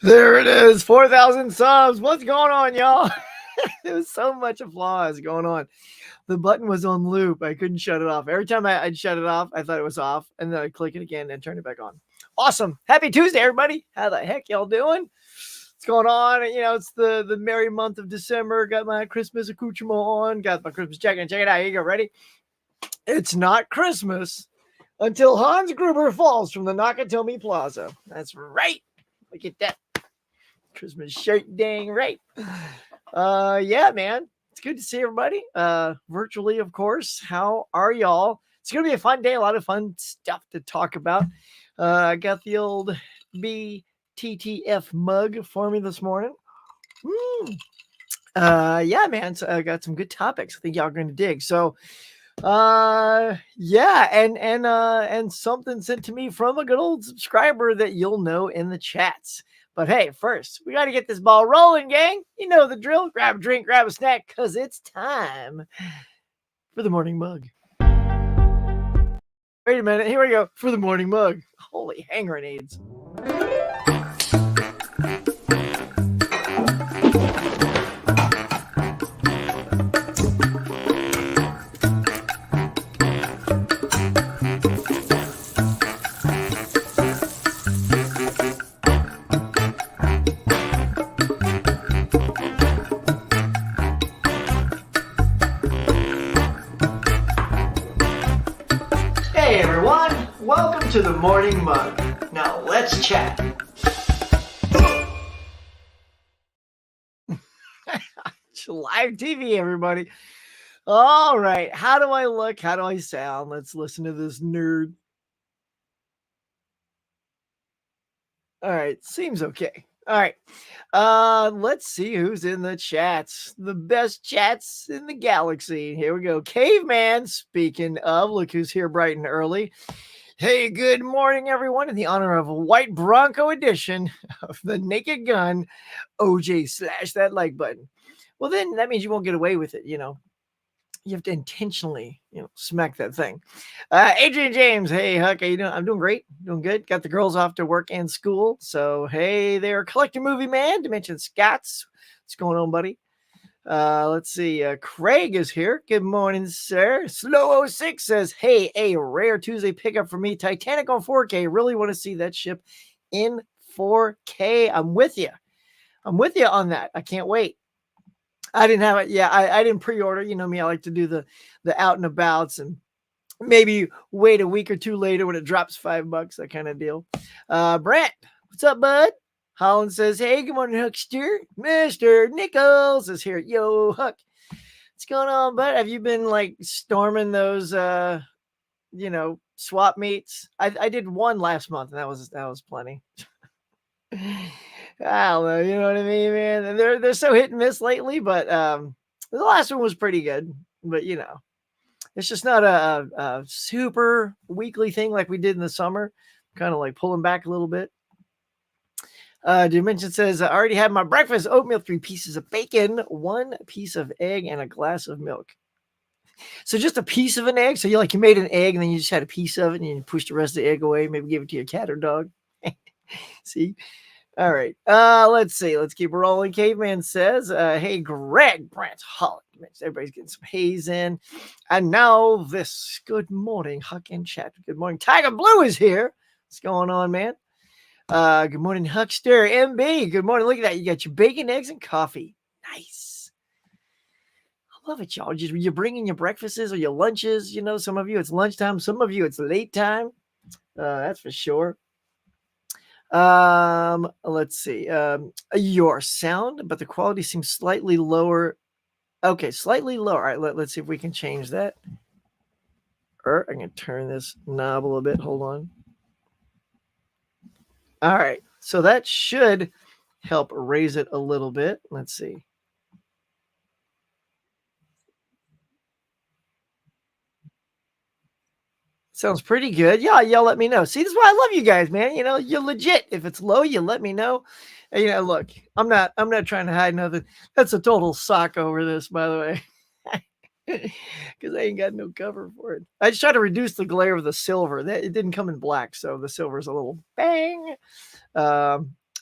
There it is, 4,000 subs. What's going on, y'all? There was so much applause going on. The button was on loop. I couldn't shut it off. Every time I'd shut it off, I thought it was off, and then I'd click it again and turn it back on. Awesome. Happy Tuesday, everybody. How the heck y'all doing? What's going on? You know, it's the merry month of December. Got my Christmas accoutrement on. Got my Christmas jacket. Check it out. Here you go. Ready? It's not Christmas until Hans Gruber falls from the Nakatomi Plaza. That's right. Look at that. Christmas shirt, dang right. Yeah, man. It's good to see everybody. Virtually, of course. How are y'all? It's gonna be a fun day, a lot of fun stuff to talk about. I got the old BTTF mug for me this morning. Yeah, man. So I got some good topics. I think y'all are gonna dig. So yeah, and something sent to me from a good old subscriber that you'll know in the chats. But hey, first, we got to get this ball rolling, gang. You know the drill. Grab a drink, grab a snack, because it's time for the morning mug. Wait a minute. Here we go for the morning mug. Holy hand grenades. Hey everyone, welcome to the morning mug. Now let's chat. Live TV, everybody. All right, how do I look? How do I sound? Let's listen to this nerd. All right, seems okay. All right. Let's see who's in the chats. The best chats in the galaxy. Here we go. Caveman, speaking of, look who's here bright and early. Hey, good morning, everyone. In the honor of a White Bronco edition of the Naked Gun, OJ, slash that like button. Well, then that means you won't get away with it, you know. You have to intentionally, smack that thing. Adrian James, hey Huck, how you doing? I'm doing great, doing good. Got the girls off to work and school. So hey there, Collector Movie Man, Dimension Scots. What's going on, buddy? Let's see. Craig is here. Good morning, sir. Slow 06 says, hey, a rare Tuesday pickup for me. Titanic on 4K. Really want to see that ship in 4K. I'm with you. I'm with you on that. I can't wait. I didn't have it. Yeah, I didn't pre-order. You know me, I like to do the out and abouts and maybe wait a week or two later when it drops $5, that kind of deal. Brent, what's up, bud? Holland says, hey, good morning, Huckster. Mr. Nichols is here. Yo, Huck. What's going on, bud? Have you been like storming those swap meets? I did one last month and that was plenty. I don't know, you know what I mean, man? And they're so hit and miss lately, but the last one was pretty good. But it's just not a super weekly thing like we did in the summer. Kind of like pulling back a little bit. Dimension says, I already had my breakfast: oatmeal, 3 pieces of bacon, 1 piece of egg, and a glass of milk. So just a piece of an egg. So you made an egg and then you just had a piece of it and you pushed the rest of the egg away. Maybe give it to your cat or dog. See. All right. Let's see. Let's keep rolling. Caveman says, hey, Greg, Brant, Holland. Everybody's getting some haze in. And now this. Good morning, Huck and chat. Good morning. Tiger Blue is here. What's going on, man? Good morning, Huckster. MB. Good morning. Look at that. You got your bacon, eggs, and coffee. Nice. I love it, y'all. You're bringing your breakfasts or your lunches. You know, some of you it's lunchtime. Some of you it's late time. That's for sure. Let's see. Your sound, but the quality seems slightly lower. Okay, slightly lower. All right, let's see if we can change that. Or I can turn this knob a little bit. Hold on. All right, so that should help raise it a little bit. Let's see. Sounds pretty good. Yeah, y'all let me know. See, this is why I love you guys, man. You know, you're legit. If it's low, you let me know. And, look, I'm not trying to hide nothing. That's a total sock over this, by the way. Because I ain't got no cover for it. I just try to reduce the glare of the silver. It didn't come in black, so the silver is a little bang.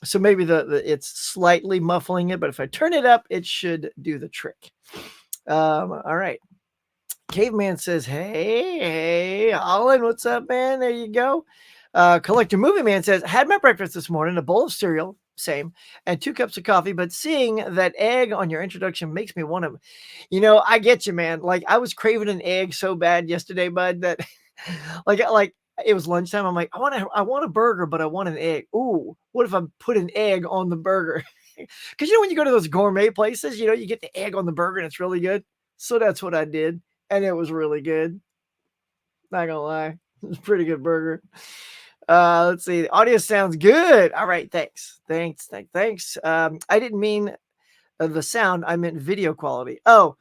So maybe it's slightly muffling it, but if I turn it up, it should do the trick. All right. Caveman says, hey, Holland, what's up, man? There you go. Collector Movie Man says, had my breakfast this morning, a bowl of cereal, same, and 2 cups of coffee, but seeing that egg on your introduction makes me want to, I get you, man. Like, I was craving an egg so bad yesterday, bud, that like it was lunchtime. I'm like, I want a burger, but I want an egg. Ooh, what if I put an egg on the burger? Because when you go to those gourmet places, you get the egg on the burger and it's really good. So that's what I did, and it was really good. Not gonna lie, it was a pretty good burger. Let's see. The audio sounds good. All right, thanks. I didn't mean the sound. I meant video quality. Oh,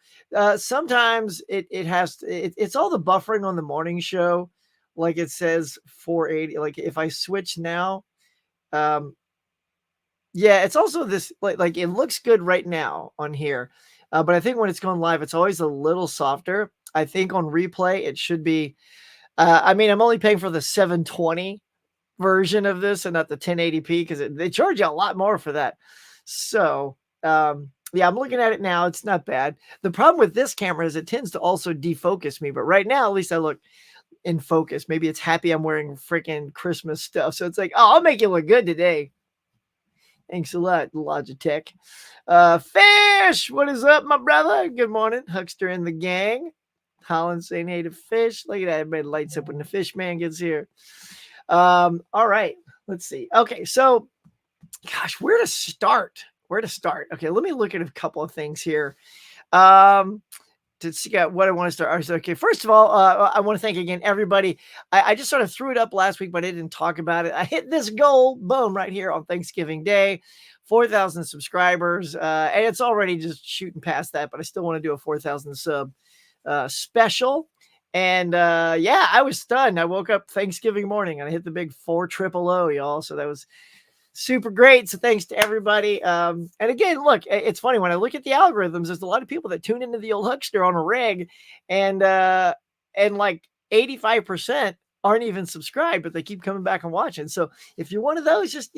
sometimes it has it's all the buffering on the morning show. Like it says 480. Like if I switch now, um, yeah, it's also this like it looks good right now on here, but I think when it's going live, it's always a little softer. I think on replay it should be. I mean, I'm only paying for the 720 version of this and not the 1080p because they charge you a lot more for that. So, yeah, I'm looking at it now. It's not bad. The problem with this camera is it tends to also defocus me, but right now, at least I look in focus. Maybe it's happy I'm wearing freaking Christmas stuff. So it's like, oh, I'll make you look good today. Thanks a lot, Logitech. Fish, what is up, my brother? Good morning. Huckster and the gang. Holland saying hey to Fish. Look at that. Everybody lights up when the fish man gets here. All right. Let's see. Okay. So, gosh, where to start? Okay. Let me look at a couple of things here. To see what I want to start. Okay. First of all, I want to thank again everybody. I just sort of threw it up last week, but I didn't talk about it. I hit this goal, boom, right here on Thanksgiving Day, 4,000 subscribers. And it's already just shooting past that, but I still want to do a 4,000 sub special. And yeah, I was stunned. I woke up Thanksgiving morning and I hit the big 400, y'all. So that was super great. So thanks to everybody. And again, look, it's funny when I look at the algorithms, there's a lot of people that tune into the old Huckster on a reg, and like 85% aren't even subscribed, but they keep coming back and watching. So if you're one of those, just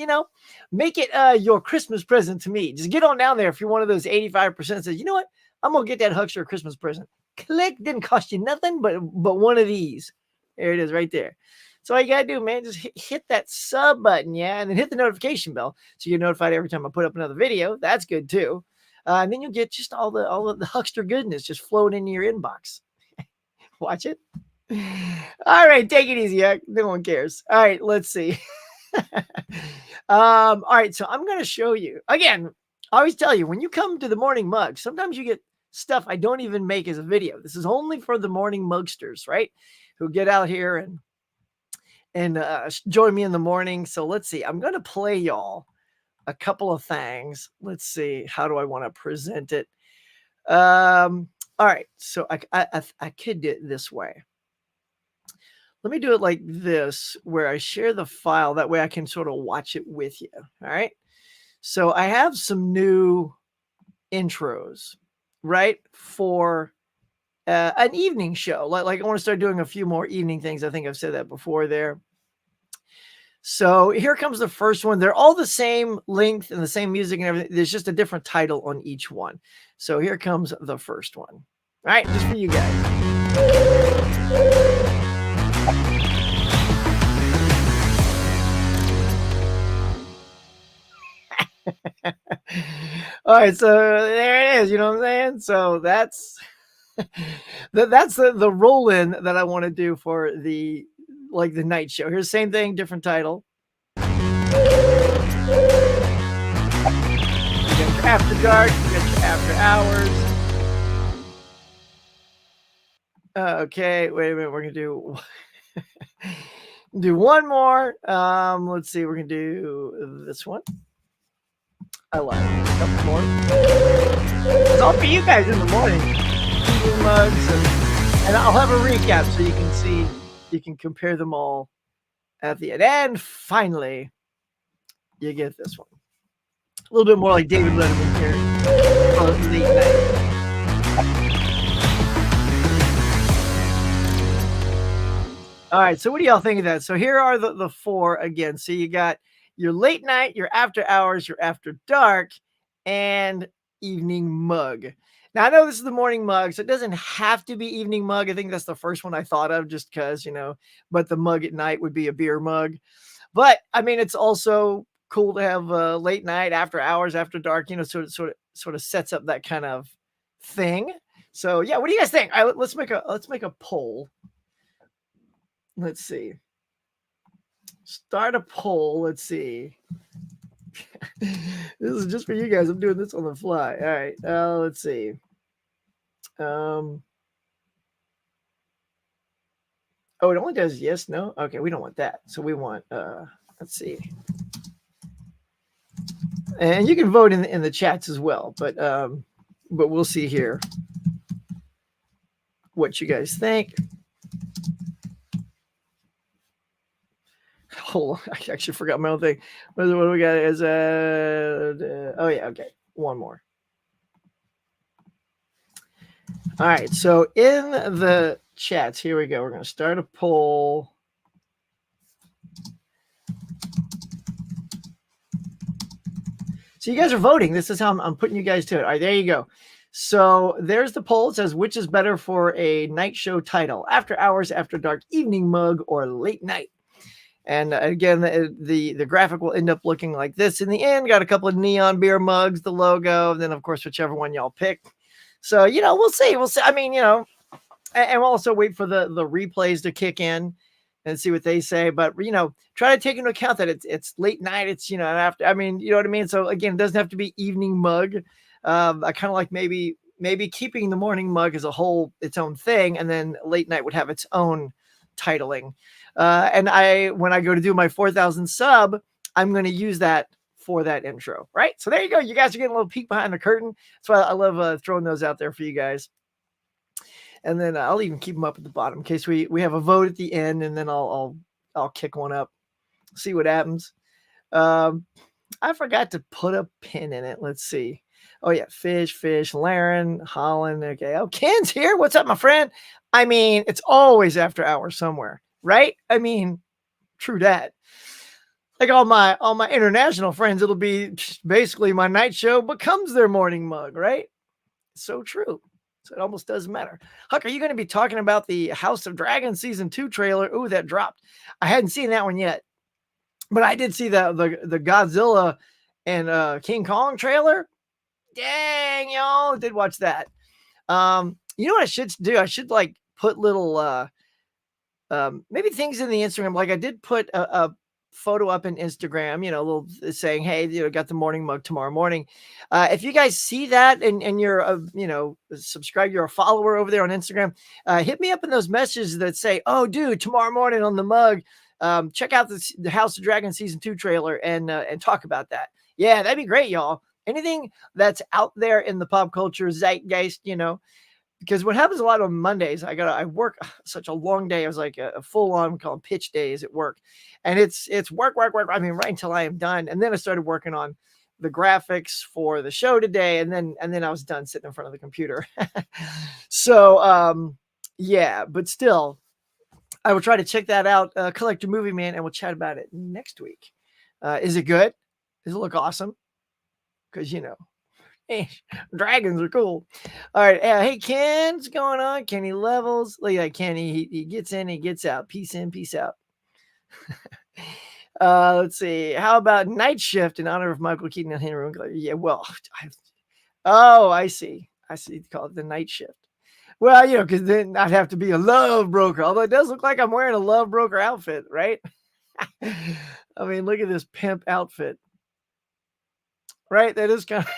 make it your Christmas present to me. Just get on down there if you're one of those 85% says, you know what, I'm gonna get that Huckster a Christmas present. Click, didn't cost you nothing but one of these. There it is right there. So all you gotta do, man, just hit that sub button, yeah, and then hit the notification bell so you're notified every time I put up another video. That's good too. And then you'll get just all the Huckster goodness just flowing into your inbox. Watch it. All right, take it easy. No one cares. All right, let's see. All right, so I'm gonna show you again. I always tell you when you come to the morning mug, sometimes you get stuff I don't even make as a video. This is only for the morning mugsters, right? Who get out here and join me in the morning. So let's see. I'm going to play y'all a couple of things. Let's see. How do I want to present it? All right. So I could do it this way. Let me do it like this, where I share the file. That way I can sort of watch it with you. All right. So I have some new intros, right? For an evening show. Like I want to start doing a few more evening things. I think I've said that before there. So here comes the first one. They're all the same length and the same music and everything. There's just a different title on each one. So here comes the first one. All right, just for you guys. All right, so there it is. You know what I'm saying? So that's that's the roll in that I want to do for the night show. Here's the same thing, different title. You got your after dark, you got your after hours. Okay, wait a minute. We're gonna do do one more. Let's see. We're gonna do this one. I like it. A couple more. It's all for you guys in the morning. Mugs and I'll have a recap so you can see, you can compare them all at the end. And finally, you get this one. A little bit more like David Letterman here. Late night. All right, so what do y'all think of that? So here are the four again. So you got your late night, your after hours, your after dark, and evening mug. Now I know this is the morning mug, so it doesn't have to be evening mug. I think that's the first one I thought of just because, but the mug at night would be a beer mug. But I mean, it's also cool to have late night, after hours, after dark, sort of sets up that kind of thing. So yeah, what do you guys think? Let's make a poll. Let's see. Start a poll. Let's see. This is just for you guys. I'm doing this on the fly. All right. Let's see. Oh, it only does yes, no. Okay, we don't want that. So we want. Let's see. And you can vote in the chats as well. But we'll see here what you guys think. Hold on, I actually forgot my own thing. What do we got? Is oh yeah, okay, one more. All right, so in the chats, here we go. We're going to start a poll. So you guys are voting. This is how I'm putting you guys to it. All right, there you go. So there's the poll. It says, which is better for a night show title? After hours, after dark, evening mug, or late night? And again, the graphic will end up looking like this in the end. Got a couple of neon beer mugs, the logo, and then, of course, whichever one y'all pick. So, we'll see. We'll see. I mean, and we'll also wait for the replays to kick in and see what they say. But, try to take into account that it's late night. It's, after, I mean, you know what I mean? So, again, it doesn't have to be evening mug. I kind of like maybe keeping the morning mug as a whole, its own thing, and then late night would have its own titling. And when I go to do my 4,000 sub, I'm going to use that for that intro, right? So there you go. You guys are getting a little peek behind the curtain. That's why I love throwing those out there for you guys. And then I'll even keep them up at the bottom in case we have a vote at the end, and then I'll kick one up, see what happens. I forgot to put a pin in it. Let's see. Oh yeah, Fish, Laren, Holland. Okay. Oh, Ken's here. What's up, my friend? I mean, it's always after hours somewhere, right? I mean, true that. Like all my international friends, it'll be basically my night show becomes their morning mug, right? So true. So it almost doesn't matter. Huck, are you going to be talking about the House of Dragon season 2 trailer? Ooh, that dropped. I hadn't seen that one yet, but I did see the Godzilla and King Kong trailer. Dang, y'all, did watch that. You know what I should do? I should like put little maybe things in the Instagram. Like I did put a photo up in Instagram, a little saying, hey, got the morning mug tomorrow morning. If you guys see that and you're subscribed, you're a follower over there on Instagram, hit me up in those messages that say, oh dude, tomorrow morning on the mug, check out the House of Dragon season 2 trailer and talk about that. Yeah, that'd be great, y'all. Anything that's out there in the pop culture zeitgeist, because what happens a lot on Mondays, I work such a long day. It was like a full on, we call them pitch days at work. And it's work. I mean, right until I am done. And then I started working on the graphics for the show today. And then I was done sitting in front of the computer. So, yeah, but still, I will try to check that out. Collector Movie Man, and we'll chat about it next week. Is it good? Does it look awesome? Because, hey, dragons are cool. All right. Hey, Ken, what's going on? Kenny Levels. Look at Kenny. He gets in, he gets out. Peace in, peace out. Let's see. How about Night Shift in honor of Michael Keaton and Henry Winkler? Yeah, well, I see. Call it the Night Shift. Well, because then I'd have to be a love broker. Although it does look like I'm wearing a love broker outfit, right? I mean, look at this pimp outfit. Right? That is kind of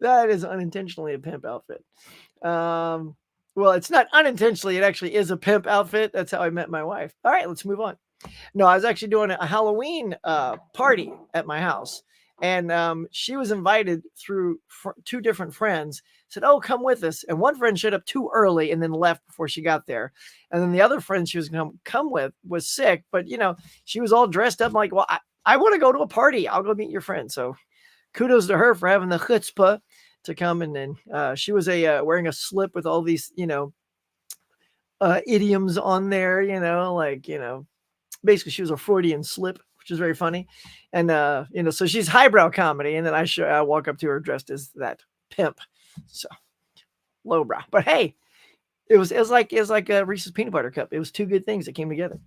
that is unintentionally a pimp outfit. Well, it's not unintentionally, it actually is a pimp outfit. That's how I met my wife. All right, let's move on. No, I was actually doing a Halloween party at my house. And she was invited through two different friends, said, oh, come with us. And one friend showed up too early and then left before she got there. And then the other friend she was going to come with was sick, but she was all dressed up. I'm like, well, I want to go to a party. I'll go meet your friend. So kudos to her for having the chutzpah to come. And then she was wearing a slip with all these, idioms on there, basically she was a Freudian slip, which is very funny. And so she's highbrow comedy, and then I walk up to her dressed as that pimp. So lowbrow. But hey, it was like a Reese's peanut butter cup. It was two good things that came together.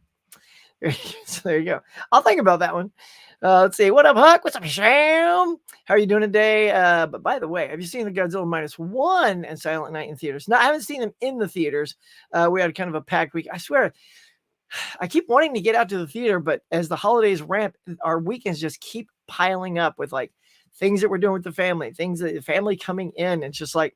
So there you go. I'll think about that one. Let's see. What up, Huck? What's up, Sham? How are you doing today? But by the way, have you seen the Godzilla -1 and Silent Night in theaters? No, I haven't seen them in the theaters. We had kind of a packed week. I swear, I keep wanting to get out to the theater, but as the holidays ramp, our weekends just keep piling up with like things that we're doing with the family, things that the family coming in. It's just like,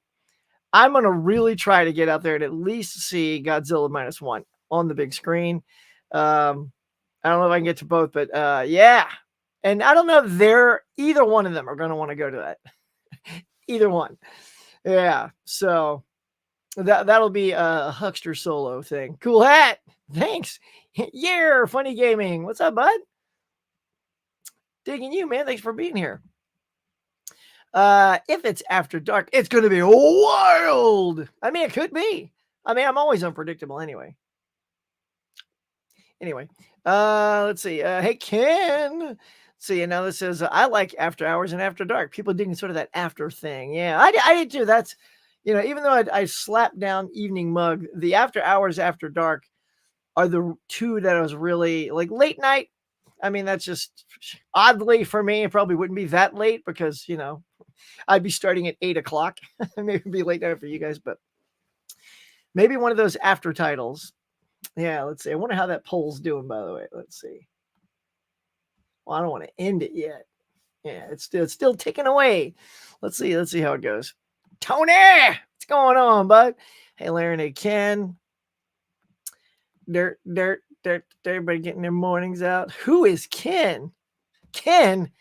I'm going to really try to get out there and at least see Godzilla -1 on the big screen. I don't know if I can get to both, but yeah. And I don't know if either one of them are going to want to go to that. Either one. Yeah. So that'll be a Huckster solo thing. Cool hat. Thanks. Yeah, funny gaming. What's up, bud? Digging you, man. Thanks for being here. If it's after dark, it's going to be wild. I mean, it could be. I mean, I'm always unpredictable anyway. Anyway, let's see. Hey, Ken. See, now this says, I like after hours and after dark. People digging sort of that after thing. Yeah, I did too. That's, even though I slapped down Evening Mug, the after hours, after dark are the two that I was really like. Late night. I mean, that's just oddly for me. It probably wouldn't be that late because, I'd be starting at 8 o'clock. Maybe it'd be late night for you guys, but maybe one of those after titles. Yeah, let's see. I wonder how that poll's doing, by the way. Let's see. Well, I don't want to end it yet. Yeah, it's still ticking away. Let's see how it goes. Tony, what's going on, bud? Hey, Larry and Ken. Dirt. Everybody getting their mornings out. Who is Ken? Ken,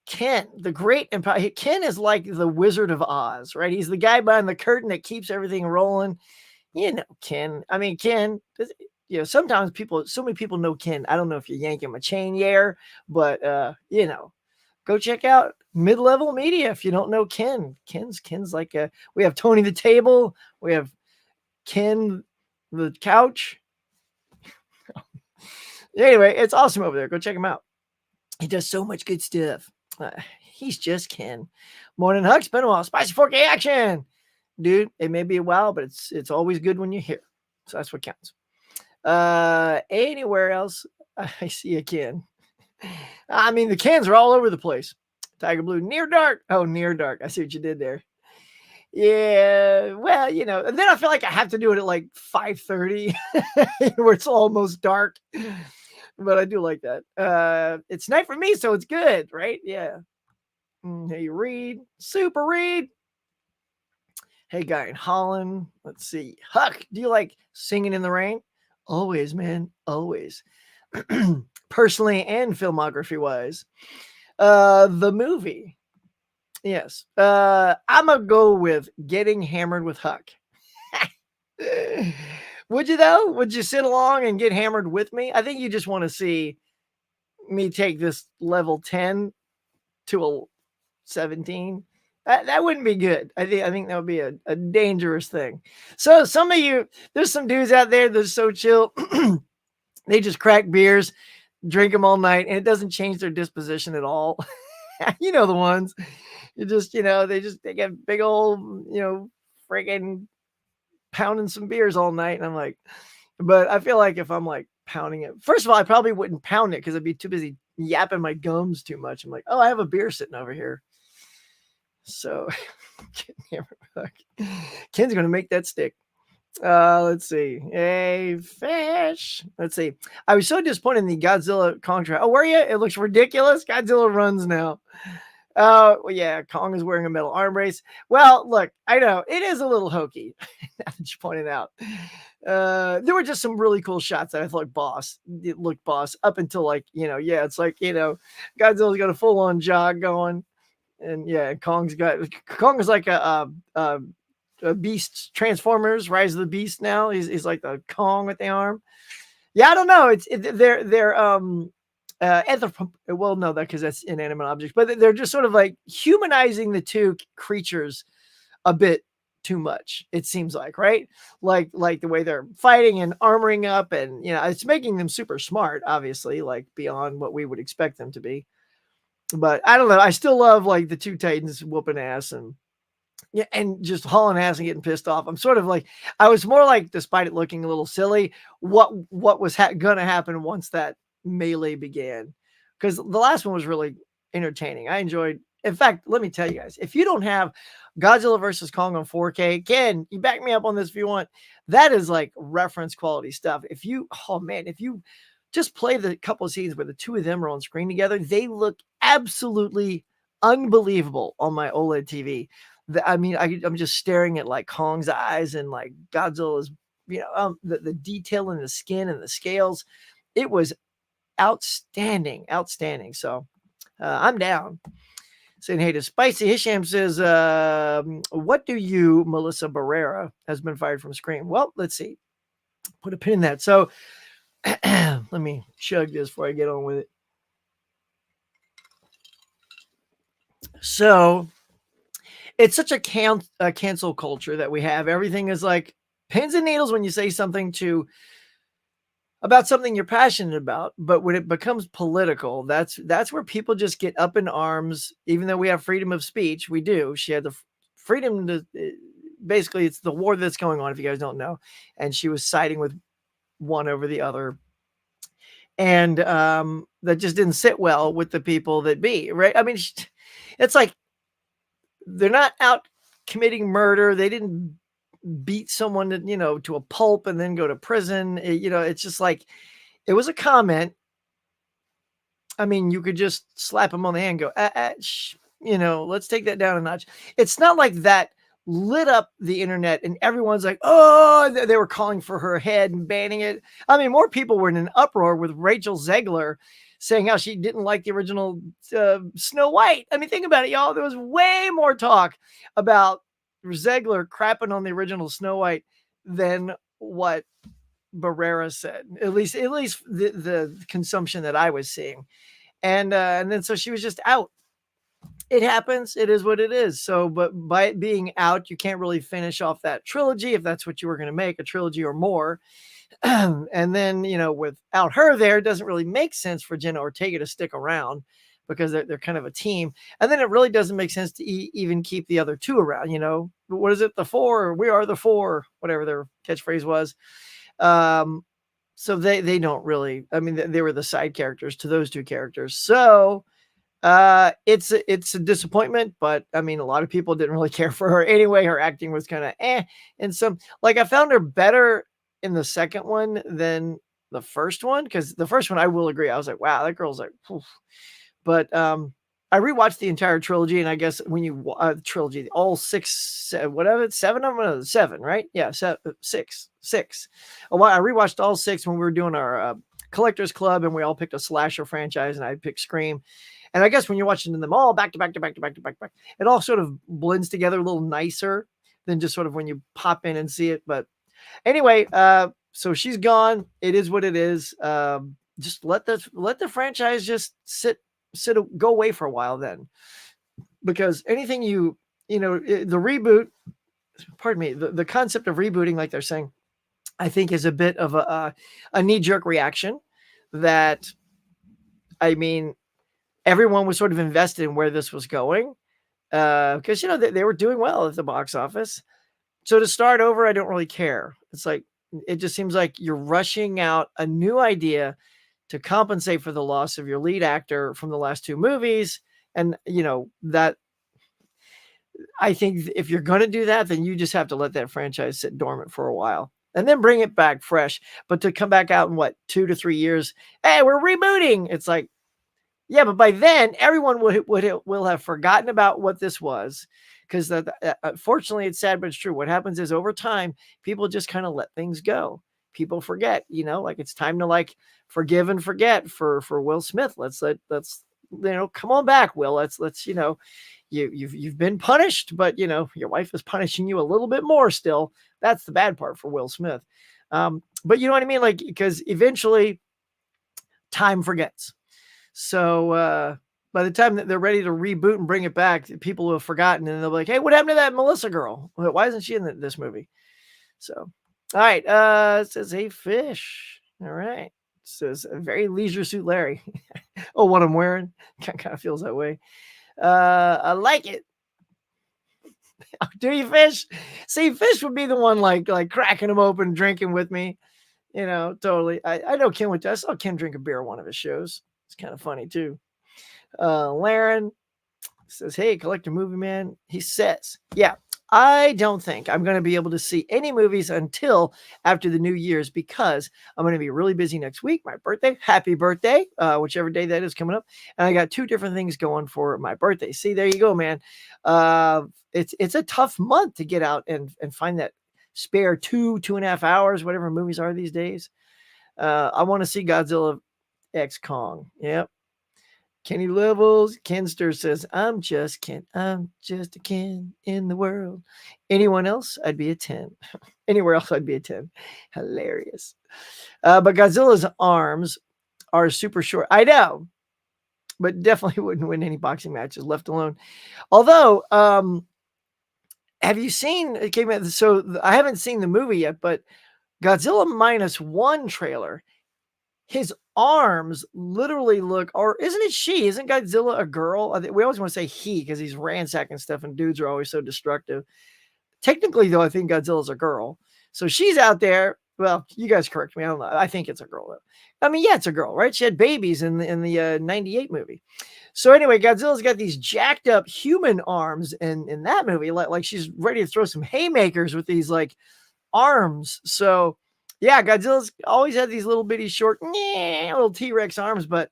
the great empire. Ken is like the Wizard of Oz, right? He's the guy behind the curtain that keeps everything rolling. Ken. I mean, Ken, sometimes so many people know Ken. I don't know if you yank him a chain, but go check out Mid-Level Media if you don't know Ken. Ken's like we have Tony the Table, we have Ken the Couch. Anyway, it's awesome over there. Go check him out. He does so much good stuff. He's just Ken. Morning, Huck. It's been a while. Spicy 4K action. Dude, it may be a while, but it's always good when you're here. So that's what counts. Anywhere else, I see a Ken. I mean, the Kens are all over the place. Tiger Blue, Near Dark. Oh, Near Dark. I see what you did there. Yeah, well, and then I feel like I have to do it at like 5:30 where it's almost dark. But I do like that. It's night for me, so it's good, right? Yeah. Hey, Reed. Super Reed. Hey, guy in Holland. Let's see. Huck, do you like Singing in the Rain? Always, man. Always. Personally and filmography-wise. The movie. Yes. I'm going to go with Getting Hammered with Huck. Would you, though? Would you sit along and get hammered with me? I think you just want to see me take this level 10 to a 17. That wouldn't be good. I think that would be a dangerous thing. So some of you, there's some dudes out there that are so chill. They just crack beers, drink them all night, and it doesn't change their disposition at all. You know the ones. You just, they get big old, freaking pounding some beers all night. And I'm like, but I feel like if I'm like pounding it, first of all, I probably wouldn't pound it because I'd be too busy yapping my gums too much. I'm like, oh, I have a beer sitting over here. So Ken's going to make that stick. Let's see. Hey, fish. Let's see. I was so disappointed in the Godzilla Kong trial. Oh, were you? It looks ridiculous. Godzilla runs now. Well, yeah, Kong is wearing a metal arm brace. Well, look, I know it is a little hokey. Now that you pointed out, there were just some really cool shots that I thought it looked boss up until like, it's like, Godzilla's got a full on jog going, and yeah, Kong is like a beast. Transformers Rise of the Beast. Now he's like the Kong with the arm. Yeah, I don't know. Well, no, because that's inanimate objects, but they're just sort of like humanizing the two creatures a bit too much, it seems right? Like the way they're fighting and armoring up, and it's making them super smart, obviously, like beyond what we would expect them to be. But I don't know, I still love like the two Titans whooping ass, and yeah, and just hauling ass and getting pissed off. I'm sort of like, I was more like, despite it looking a little silly, what was gonna happen once that melee began, because the last one was really entertaining. I enjoyed. In fact, let me tell you guys, if you don't have Godzilla versus Kong on 4K, again, you back me up on this if you want. That is like reference quality stuff. If you, oh man, if you just play the couple of scenes where the two of them are on screen together, they look absolutely unbelievable on my OLED TV. I mean, I'm just staring at like Kong's eyes and like Godzilla's, the detail in the skin and the scales. It was outstanding, outstanding. So I'm down. Saying hey to Spicy. Hisham says, what do you, Melissa Barrera, has been fired from Scream? Well, let's see. Put a pin in that. So let me chug this before I get on with it. So it's such a cancel culture that we have. Everything is like pins and needles when you say something about something you're passionate about, but when it becomes political, that's where people just get up in arms. Even though we have freedom of speech, we do. She had the freedom to, basically, it's the war that's going on, if you guys don't know, and she was siding with one over the other, and that just didn't sit well with the people that be, right? I mean, it's like they're not out committing murder. They didn't beat someone to a pulp and then go to prison. It's just like, it was a comment. I mean, you could just slap him on the hand and go, let's take that down a notch. It's not like that lit up the internet and everyone's like, oh, they were calling for her head and banning it. I mean, more people were in an uproar with Rachel Zegler saying how she didn't like the original Snow White. I mean, think about it, y'all. There was way more talk about Zegler crapping on the original Snow White than what Barrera said. At least the consumption that I was seeing, and then so she was just out. It happens. It is what it is. So, but by it being out, you can't really finish off that trilogy if that's what you were going to make, a trilogy or more. And then without her there, it doesn't really make sense for Jenna Ortega to stick around, because they're kind of a team. And then it really doesn't make sense to even keep the other two around. What is it? The four, we are the four, whatever their catchphrase was. So they don't really, I mean, they were the side characters to those two characters. So it's a disappointment, but I mean, a lot of people didn't really care for her anyway. Her acting was kind of and some, like, I found her better in the second one than the first one, because the first one, I will agree, I was like, wow, that girl's like, poof. But I rewatched the entire trilogy, and I guess when you trilogy, all six, whatever, seven of them, seven, right? Yeah, six. Oh, I rewatched all six when we were doing our collectors club, and we all picked a slasher franchise, and I picked Scream. And I guess when you're watching them all back to back, it all sort of blends together a little nicer than just sort of when you pop in and see it. But anyway, so she's gone. It is what it is. Just let the franchise just go away for a while then, because anything the reboot, pardon me, the concept of rebooting, like they're saying, I think is a bit of a knee-jerk reaction that, I mean, everyone was sort of invested in where this was going, because they were doing well at the box office. So to start over, I don't really care. It's like, it just seems like you're rushing out a new idea to compensate for the loss of your lead actor from the last two movies. And that, I think if you're going to do that, then you just have to let that franchise sit dormant for a while and then bring it back fresh. But to come back out in 2 to 3 years, hey, we're rebooting. It's like, yeah, but by then everyone will have forgotten about what this was, because fortunately, it's sad, but it's true. What happens is, over time, people just kind of let things go. People forget, like it's time to like forgive and forget for Will Smith. Let's come on back, Will. Let's you've been punished, but your wife is punishing you a little bit more still. That's the bad part for Will Smith. But you know what I mean? Like, because eventually time forgets. So by the time that they're ready to reboot and bring it back, people will have forgotten, and they'll be like, "Hey, what happened to that Melissa girl? Why isn't she in this movie?" So, all right. It says, "Hey, fish." All right. It says, "A very Leisure Suit Larry." Oh, what I'm wearing kind of feels that way. I like it. Do you, fish? See, fish would be the one like cracking them open, drinking with me. Totally. I know Ken would. I saw Ken drink a beer at one of his shows. It's kind of funny too. Laren says, "Hey, Collector Movie Man." He says, "Yeah, I don't think I'm going to be able to see any movies until after the New Year's because I'm going to be really busy next week. My birthday, happy birthday, whichever day that is coming up. And I got two different things going for my birthday. See, there you go, man. It's a tough month to get out and find that spare 2.5 hours, whatever movies are these days. I want to see Godzilla X Kong. Yep. Kenny Levels, Kenster says, "I'm just Ken. I'm just a Ken in the world. Anyone else, I'd be a 10. Anywhere else, I'd be a 10. Hilarious. But Godzilla's arms are super short. I know, but definitely wouldn't win any boxing matches, left alone. Although, have you seen, it came out, so I haven't seen the movie yet, but Godzilla -1 trailer, his arms literally look, or isn't it she? Isn't Godzilla a girl? We always want to say he because he's ransacking stuff and dudes are always so destructive. Technically, though, I think Godzilla's a girl. So she's out there. Well, you guys correct me. I don't know. I think it's a girl, though. I mean, yeah, it's a girl, right? She had babies in the 98 movie. So anyway, Godzilla's got these jacked up human arms in that movie, like she's ready to throw some haymakers with these like arms. So yeah, Godzilla's always had these little bitty short little T-Rex arms, but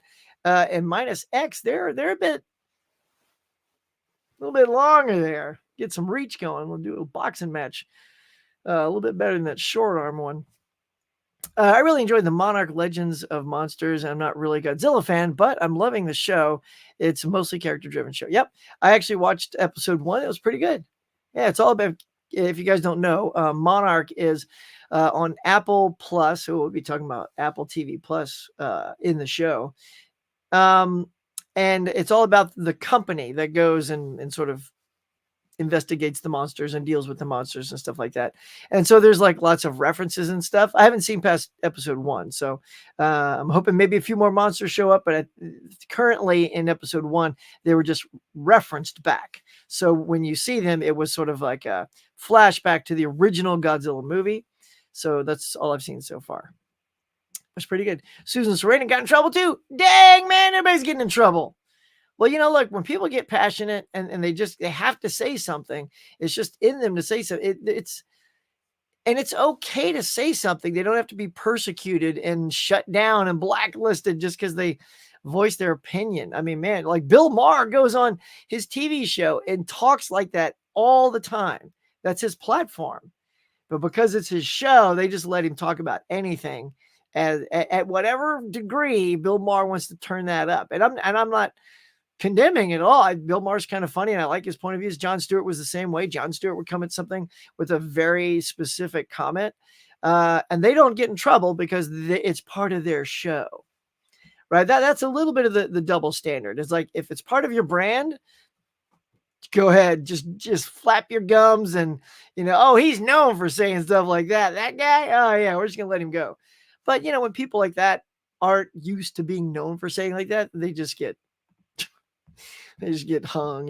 in minus X, they're a little bit longer there. Get some reach going. We'll do a boxing match. A little bit better than that short arm one. I really enjoyed the Monarch Legends of Monsters. I'm not really a Godzilla fan, but I'm loving the show. It's a mostly character-driven show. Yep. I actually watched episode 1. It was pretty good. Yeah, it's all about, if you guys don't know, Monarch is on Apple Plus. So we'll be talking about Apple TV Plus in the show. And it's all about the company that goes and sort of investigates the monsters and deals with the monsters and stuff like that. And so there's like lots of references and stuff. I haven't seen past episode 1, so I'm hoping maybe a few more monsters show up. But currently in episode 1, they were just referenced back. So when you see them, it was sort of like a flashback to the original Godzilla movie. So that's all I've seen so far. It's pretty good. Susan Sarandon got in trouble too. Dang, man, everybody's getting in trouble. Well, look, when people get passionate and they have to say something, it's just in them to say something. It's okay to say something. They don't have to be persecuted and shut down and blacklisted just because they voice their opinion. I mean, man, like Bill Maher goes on his TV show and talks like that all the time. That's his platform. But because it's his show, they just let him talk about anything. At whatever degree Bill Maher wants to turn that up. And I'm not condemning at all. Bill Maher's kind of funny, and I like his point of views. Jon Stewart was the same way. Jon Stewart would come at something with a very specific comment, and they don't get in trouble because it's part of their show, right? That's a little bit of the double standard. It's like, if it's part of your brand, go ahead, just flap your gums and, oh, he's known for saying stuff like that. That guy, oh yeah, we're just gonna let him go. But when people like that aren't used to being known for saying like that, they just get hung.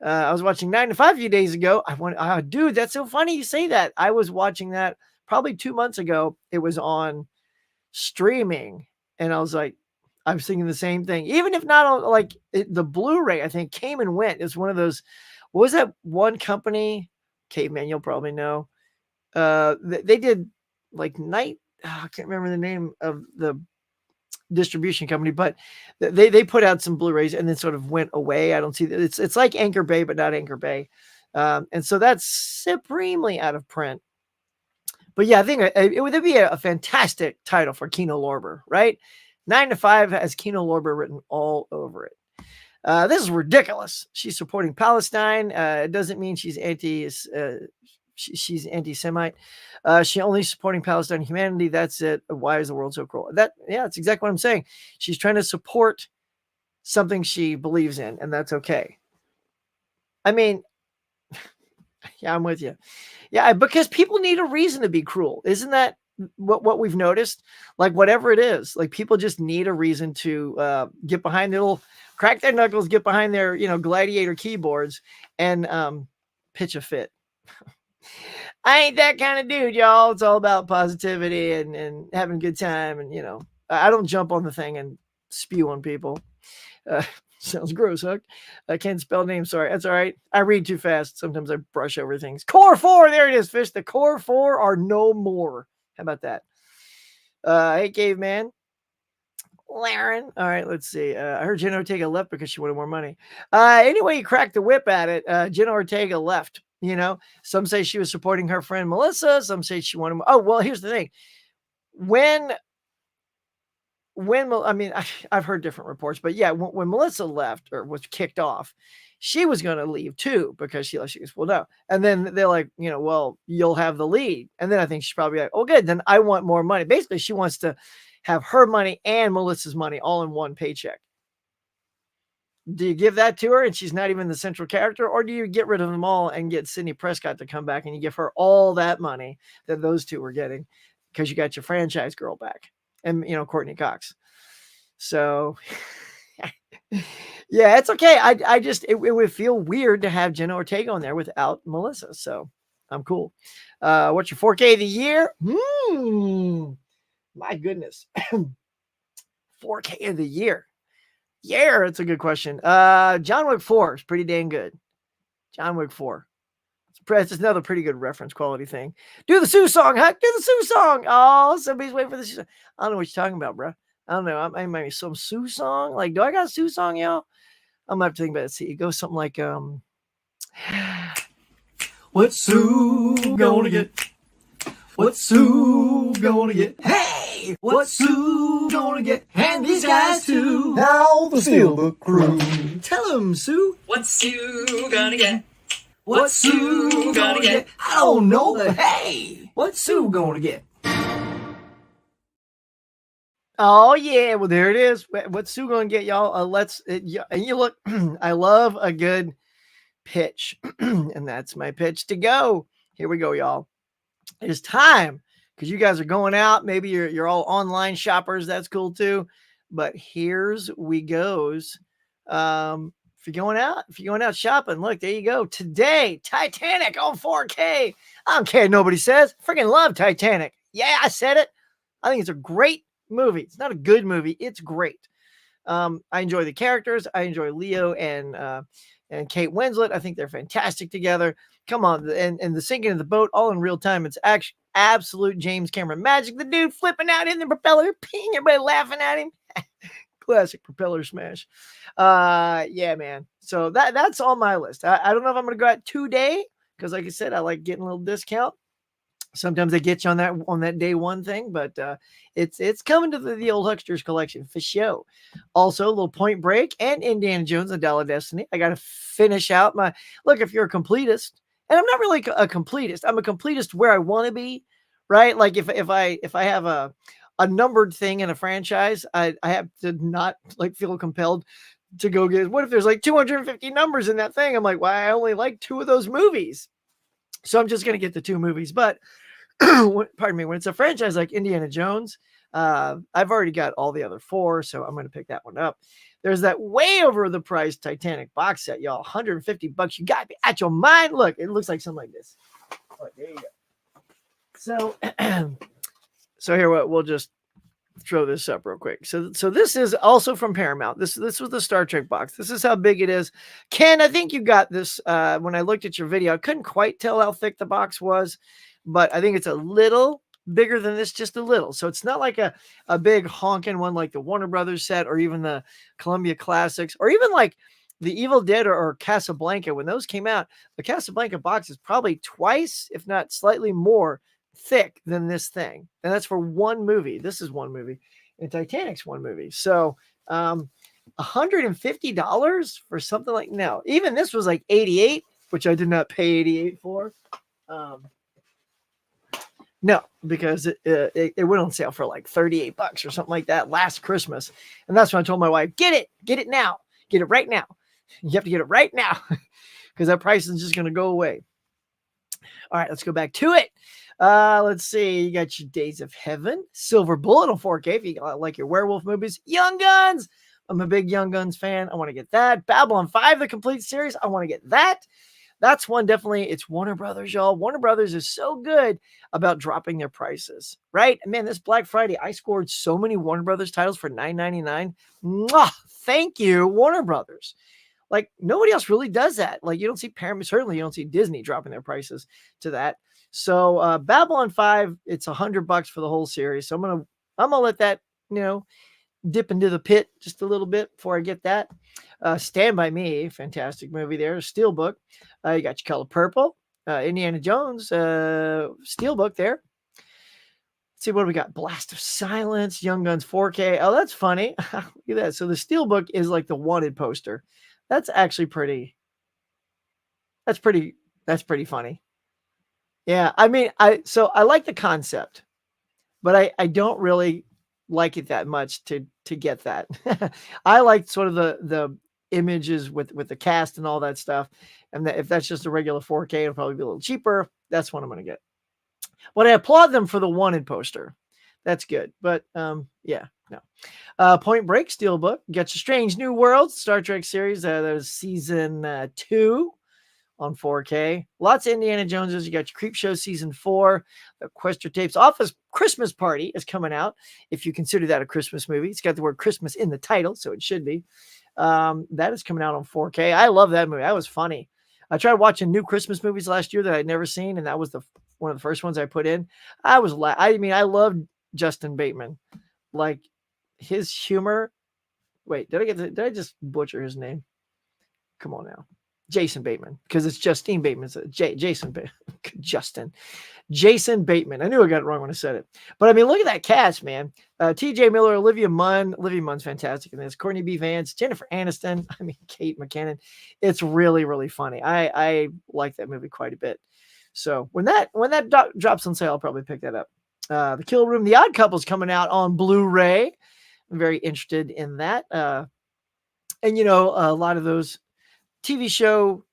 I was watching 9 to 5 a few days ago. Dude, that's so funny you say that. I was watching that probably 2 months ago. It was on streaming, and I was thinking the same thing. Even if not on the Blu-ray, I think came and went. It's one of those. What was that one company? Caveman, you'll probably know. They did night. I can't remember the name of the distribution company, but they put out some Blu-rays and then sort of went away. I don't see that. It's like Anchor Bay, but not Anchor Bay. And so that's supremely out of print. But yeah, I think it would be a fantastic title for Kino Lorber, right? 9 to 5 has Kino Lorber written all over it. This is ridiculous. She's supporting Palestine. It doesn't mean she's she's anti-Semite. She only supporting Palestine humanity. That's it. Why is the world so cruel? That's exactly what I'm saying. She's trying to support something she believes in, and that's okay. I mean, yeah, I'm with you. Yeah, because people need a reason to be cruel. Isn't that what we've noticed? Like whatever it is, like people just need a reason to get behind their little, crack their knuckles, get behind their gladiator keyboards, and pitch a fit. I ain't that kind of dude, y'all. It's all about positivity and having a good time, and I don't jump on the thing and spew on people. Uh, Sounds gross, huh? I can't spell names. Sorry. That's all right. I read too fast. Sometimes I brush over things. Core 4. There it is, fish. The core 4 are no more. How about that? Hey, caveman. Laren. All right, let's see. I heard Jenna Ortega left because she wanted more money. Anyway, you cracked the whip at it. Jenna Ortega left. Some say she was supporting her friend Melissa. Some say she wanted more. Oh, well, here's the thing. When I mean, I've heard different reports, but yeah, when Melissa left or was kicked off, she was going to leave too because she goes, well, no. And then they're like, well, you'll have the lead. And then I think she's probably like, oh, good. Then I want more money. Basically, she wants to have her money and Melissa's money all in one paycheck. Do you give that to her and she's not even the central character, or do you get rid of them all and get Sidney Prescott to come back and you give her all that money that those two were getting because you got your franchise girl back and, Courtney Cox. So yeah, it's okay. I just, it would feel weird to have Jenna Ortega on there without Melissa. So I'm cool. What's your 4K of the year? My goodness. 4K of the year. Yeah, that's a good question. John Wick 4 is pretty dang good. John Wick 4. It's another pretty good reference quality thing. Do the Sue song, Huck. Do the Sue song. Oh, somebody's waiting for this. I don't know what you're talking about, bro. I don't know. I might be some Sue song. Like, do I got a Sue song, y'all? I'm gonna have to think about it. See, it goes something like What's Sue gonna get? What's Sue gonna get? Hey! What's Sue gonna get? And these guys too. Now the Steelbook crew. Tell him, Sue. What's Sue gonna get? What's Sue gonna get? I don't know, but hey! What's Sue gonna get? Oh yeah, well there it is. What's Sue gonna get, y'all? And you look. I love a good pitch, and that's my pitch to go. Here we go, y'all. It is time because you guys are going out. Maybe you're all online shoppers. That's cool too. But here's we goes. If you're going out shopping, look, there you go. Today, Titanic on 4K. I don't care. Nobody says. Freaking love Titanic. Yeah, I said it. I think it's a great movie. It's not a good movie. It's great. I enjoy the characters. I enjoy Leo and Kate Winslet. I think they're fantastic together. Come on, and the sinking of the boat all in real time. It's actually absolute James Cameron magic. The dude flipping out in the propeller, ping, everybody laughing at him. Classic propeller smash. Yeah, man. So that's on my list. I don't know if I'm gonna go out today because, like I said, I like getting a little discount. Sometimes they get you on that day one thing, but it's coming to the old Hucksters collection for show. Also, a little Point Break and Indiana Jones and Dial of Destiny. I got to finish out my look. If you're a completist, and I'm not really a completist, I'm a completist where I want to be, right? Like if I have a numbered thing in a franchise, I have to not like feel compelled to go get. What if there's like 250 numbers in that thing? I'm like, why I only like 2 of those movies, so I'm just gonna get the 2 movies, but. Pardon me, when it's a franchise like Indiana Jones, I've already got all the other 4, so I'm going to pick that one up. There's that way over the price Titanic box set, y'all. $150. You got to be at your mind. Look, it looks like something like this. Oh, there you go. So, so here we'll just throw this up real quick. So this is also from Paramount. This was the Star Trek box. This is how big it is. Ken, I think you got this. When I looked at your video, I couldn't quite tell how thick the box was, but I think it's a little bigger than this, just a little. So it's not like a big honking one like the Warner Brothers set or even the Columbia Classics or even like the Evil Dead or Casablanca. When those came out, the Casablanca box is probably twice, if not slightly more thick than this thing. And that's for one movie. This is one movie and Titanic's one movie. So $150 for something like, no, even this was like 88, which I did not pay 88 for. No, because it went on sale for like $38 or something like that last Christmas. And that's when I told my wife, get it now. Get it right now. You have to get it right now because that price is just going to go away. All right, let's go back to it. Let's see. You got your Days of Heaven, Silver Bullet on 4K if you like your werewolf movies. Young Guns. I'm a big Young Guns fan. I want to get that. Babylon 5, the complete series. I want to get that. That's one definitely. It's Warner Brothers, y'all. Warner Brothers is so good about dropping their prices, right? Man, this Black Friday, I scored so many Warner Brothers titles for $9.99. Mwah! Thank you, Warner Brothers. Like nobody else really does that. Like you don't see Paramount, certainly you don't see Disney dropping their prices to that. So Babylon 5, it's $100 for the whole series. So I'm gonna let that, dip into the pit just a little bit before I get that. Stand By Me, fantastic movie there. Steelbook. You got your Color Purple. Indiana Jones, Steelbook there. Let's see what we got. Blast of Silence, Young Guns 4K. Oh, that's funny. Look at that. So the Steelbook is like the wanted poster. That's actually that's pretty funny. Yeah, I mean, I like the concept, but I don't really like it that much to get that. I like sort of the images with the cast and all that stuff. And that if that's just a regular 4K, it'll probably be a little cheaper. That's what I'm going to get. But I applaud them for the wanted poster. That's good. But yeah, no. Point Break, Steelbook. You got your Strange New Worlds, Star Trek series. That was season 2 on 4K. Lots of Indiana Joneses. You got your Creepshow season 4. The Quester Tapes Office Christmas Party is coming out. If you consider that a Christmas movie, it's got the word Christmas in the title, so it should be. That is coming out on 4K. I love that movie. That was funny. I tried watching new Christmas movies last year that I'd never seen, and that was one of the first ones I put in. I loved Justin Bateman. Like his humor. Wait, did I just butcher his name? Come on now. Jason Bateman, because it's Justine Bateman. Jason Bateman. I knew I got it wrong when I said it. But I mean, look at that cast, man. TJ Miller, Olivia Munn. Olivia Munn's fantastic in this. Courtney B. Vance, Jennifer Aniston. I mean, Kate McKinnon. It's really, really funny. I like that movie quite a bit. So when that drops on sale, I'll probably pick that up. The Kill Room, The Odd Couple's coming out on Blu-ray. I'm very interested in that. And a lot of those TV show,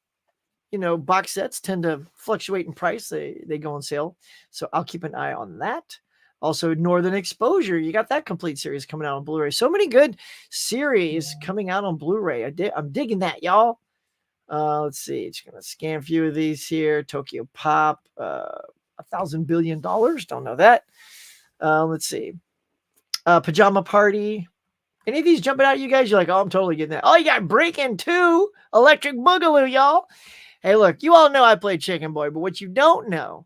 box sets tend to fluctuate in price. They go on sale. So I'll keep an eye on that. Also, Northern Exposure. You got that complete series coming out on Blu-ray. So many good series coming out on Blu-ray. I'm digging that, y'all. Let's see. Just going to scan a few of these here. Tokyo Pop. $1,000 billion. Don't know that. Let's see. Pajama Party. Any of these jumping out at you guys? You're like, oh, I'm totally getting that. Oh, you got Breaking 2, Electric Boogaloo, y'all. Hey, look, you all know I played Chicken Boy, but what you don't know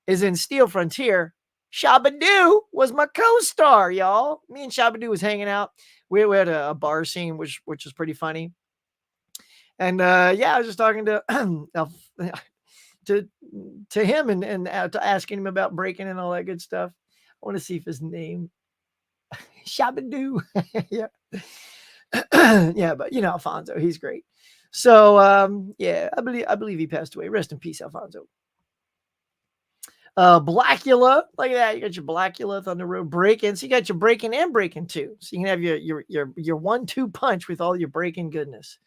is in Steel Frontier, Shabba-Doo was my co-star, y'all. Me and Shabba-Doo was hanging out. We had a bar scene, which was pretty funny. And I was just talking to to him and to asking him about breaking and all that good stuff. I want to see if his name Shabba-Doo. Yeah. Yeah, but Alfonso, he's great. So I believe he passed away. Rest in peace, Alfonso. Blackula, look at that. You got your Blackula, Thunder Road, Breaking. So you got your Breaking and Breaking 2. So you can have your 1-2 punch with all your Breaking goodness.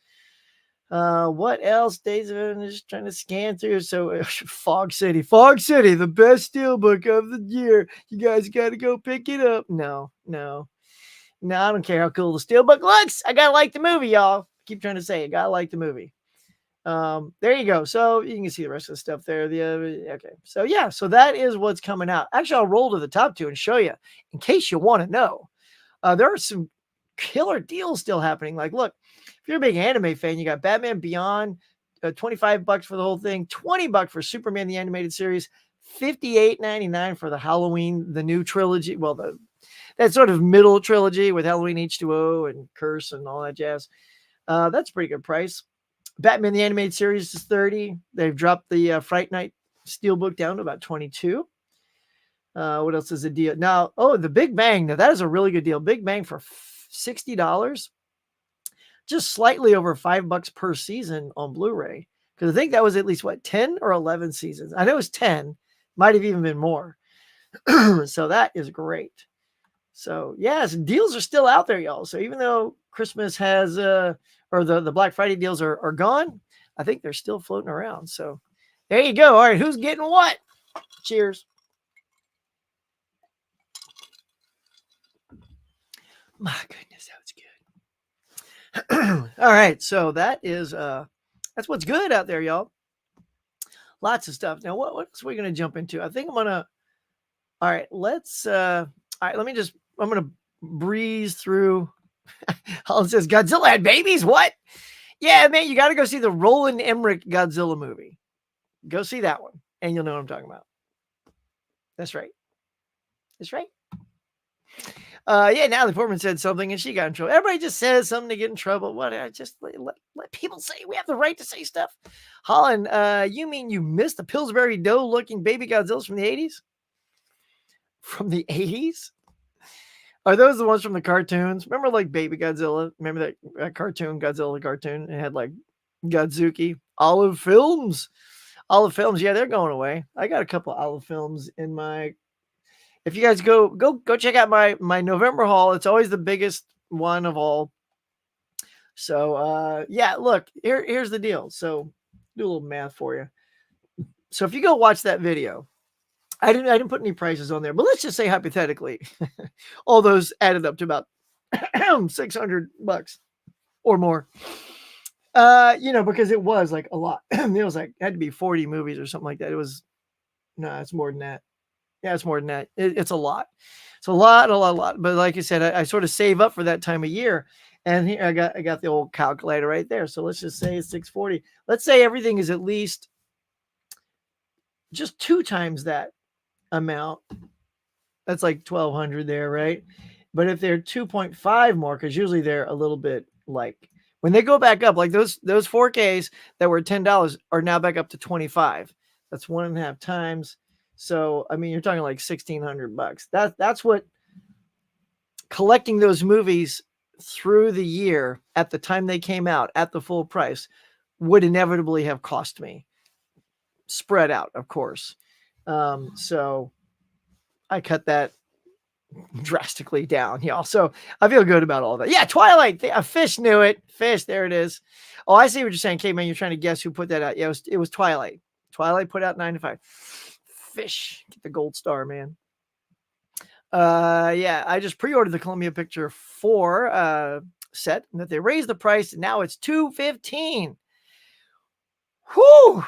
What else? Days of it, just trying to scan through. So Fog City, the best steelbook of the year. You guys got to go pick it up. No, I don't care how cool the steelbook looks. I gotta like the movie, y'all. Keep trying to say it. Gotta like the movie. There you go. So you can see the rest of the stuff there. Okay. So yeah, so that is what's coming out. Actually, I'll roll to the top 2 and show you in case you want to know. There are some killer deals still happening. Like, look, if you're a big anime fan, you got Batman Beyond, $25 for the whole thing, $20 for Superman the Animated Series, $58.99 for the Halloween, the new trilogy. Well, that sort of middle trilogy with Halloween H2O and Curse and all that jazz. That's a pretty good price. Batman the Animated Series is $30. They've dropped the Fright Night Steelbook down to about $22. What else is a deal? Now, the Big Bang. Now, that is a really good deal. Big Bang for $60. Just slightly over $5 per season on Blu-ray. Because I think that was at least, 10 or 11 seasons? I know it was 10. Might have even been more. So that is great. So yes, deals are still out there, y'all. So even though Christmas has or the Black Friday deals are gone, I think they're still floating around. So there you go. All right, who's getting what? Cheers. My goodness, that was good. All right, so that is that's what's good out there, y'all. Lots of stuff. Now, what else are we gonna jump into? I think I'm gonna. All right, let's. All right, let me just. I'm gonna breeze through. Holland says Godzilla had babies. What? Yeah, man, you got to go see the Roland Emmerich Godzilla movie. Go see that one, and you'll know what I'm talking about. That's right. That's right. Yeah, Natalie Portman said something and she got in trouble. Everybody just says something to get in trouble. What? I just let people say we have the right to say stuff. Holland, you mean you missed the Pillsbury Dough looking baby Godzillas from the 80s? From the 80s? Are those the ones from the cartoons? Remember like Baby Godzilla? Remember that cartoon, Godzilla cartoon? It had like Godzuki. Olive Films. Olive Films, yeah, they're going away. I got a couple Olive Films in my. If you guys go check out my November haul, it's always the biggest one of all. So yeah, look, here's the deal. So do a little math for you. So if you go watch that video, I didn't put any prices on there, but let's just say hypothetically, all those added up to about $600 or more. Because it was like a lot. It was like had to be 40 movies or something like that. It was it's more than that. Yeah, it's more than that. It's a lot. It's a lot. But like I said, I sort of save up for that time of year. And here I got the old calculator right there. So let's just say it's 640. Let's say everything is at least just 2 times that amount. That's like 1,200 there, right? But if they're 2.5 more, because usually they're a little bit like when they go back up, like those 4Ks that were $10 are now back up to 25. That's 1.5 times. So I mean, you're talking like $1,600. That's what collecting those movies through the year at the time they came out at the full price would inevitably have cost me. Spread out, of course. So I cut that drastically down, y'all. So I feel good about all that. Yeah, Twilight. A Fish knew it. Fish, there it is. Oh, I see what you're saying, K-Man. You're trying to guess who put that out. Yeah, it was Twilight. Twilight put out 9 to 5. Fish, get the gold star, man. Yeah, I just pre-ordered the Columbia Picture 4 set, and that they raised the price. And now it's $215. Whew!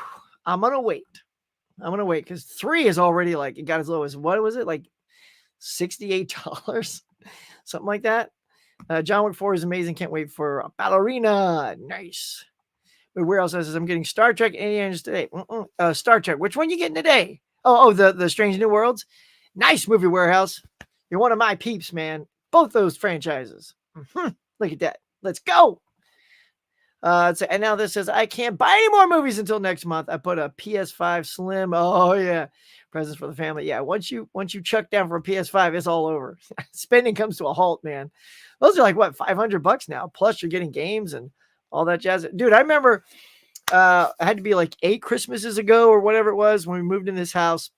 I'm gonna wait because 3 is already like it got as low as what was it like $68, something like that. John Wick 4 is amazing. Can't wait for a Ballerina. Nice. But where else says I'm getting Star Trek Aliens today? Star Trek. Which one you getting today? Oh, the Strange New Worlds. Nice movie warehouse. You're one of my peeps, man. Both those franchises. Look at that. Let's go. And now this says I can't buy any more movies until next month. I put a PS5 Slim. Oh yeah, presents for the family. Yeah, once you chuck down for a PS5, it's all over. Spending comes to a halt, man. Those are like what $500 now. Plus you're getting games and all that jazz. Dude, I remember I had to be like 8 Christmases ago or whatever it was when we moved in this house.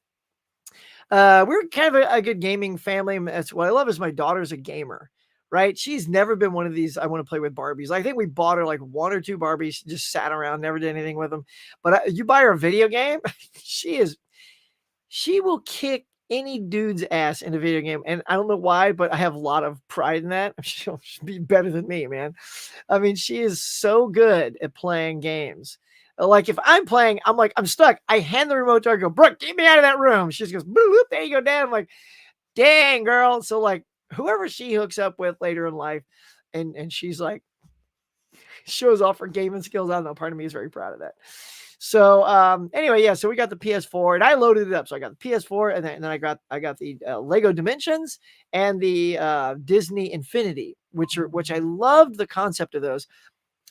We were kind of a good gaming family. That's what I love is my daughter's a gamer, right? She's never been one of these, I want to play with Barbies. I think we bought her like 1 or 2 Barbies. She just sat around, never did anything with them. But you buy her a video game, she will kick any dude's ass in a video game. And I don't know why, but I have a lot of pride in that. She'll be better than me, man. I mean, she is so good at playing games. Like if I'm playing, I'm like, I'm stuck. I hand the remote to her, I go, Brooke, get me out of that room. She just goes, boop, there you go, Dad. I'm like, dang, girl. So like whoever she hooks up with later in life, and she's like, shows off her gaming skills. I don't know. Part of me is very proud of that. So anyway, yeah. So we got the PS4, and I loaded it up. So I got the PS4, and then I got the Lego Dimensions and the Disney Infinity, which I loved the concept of those.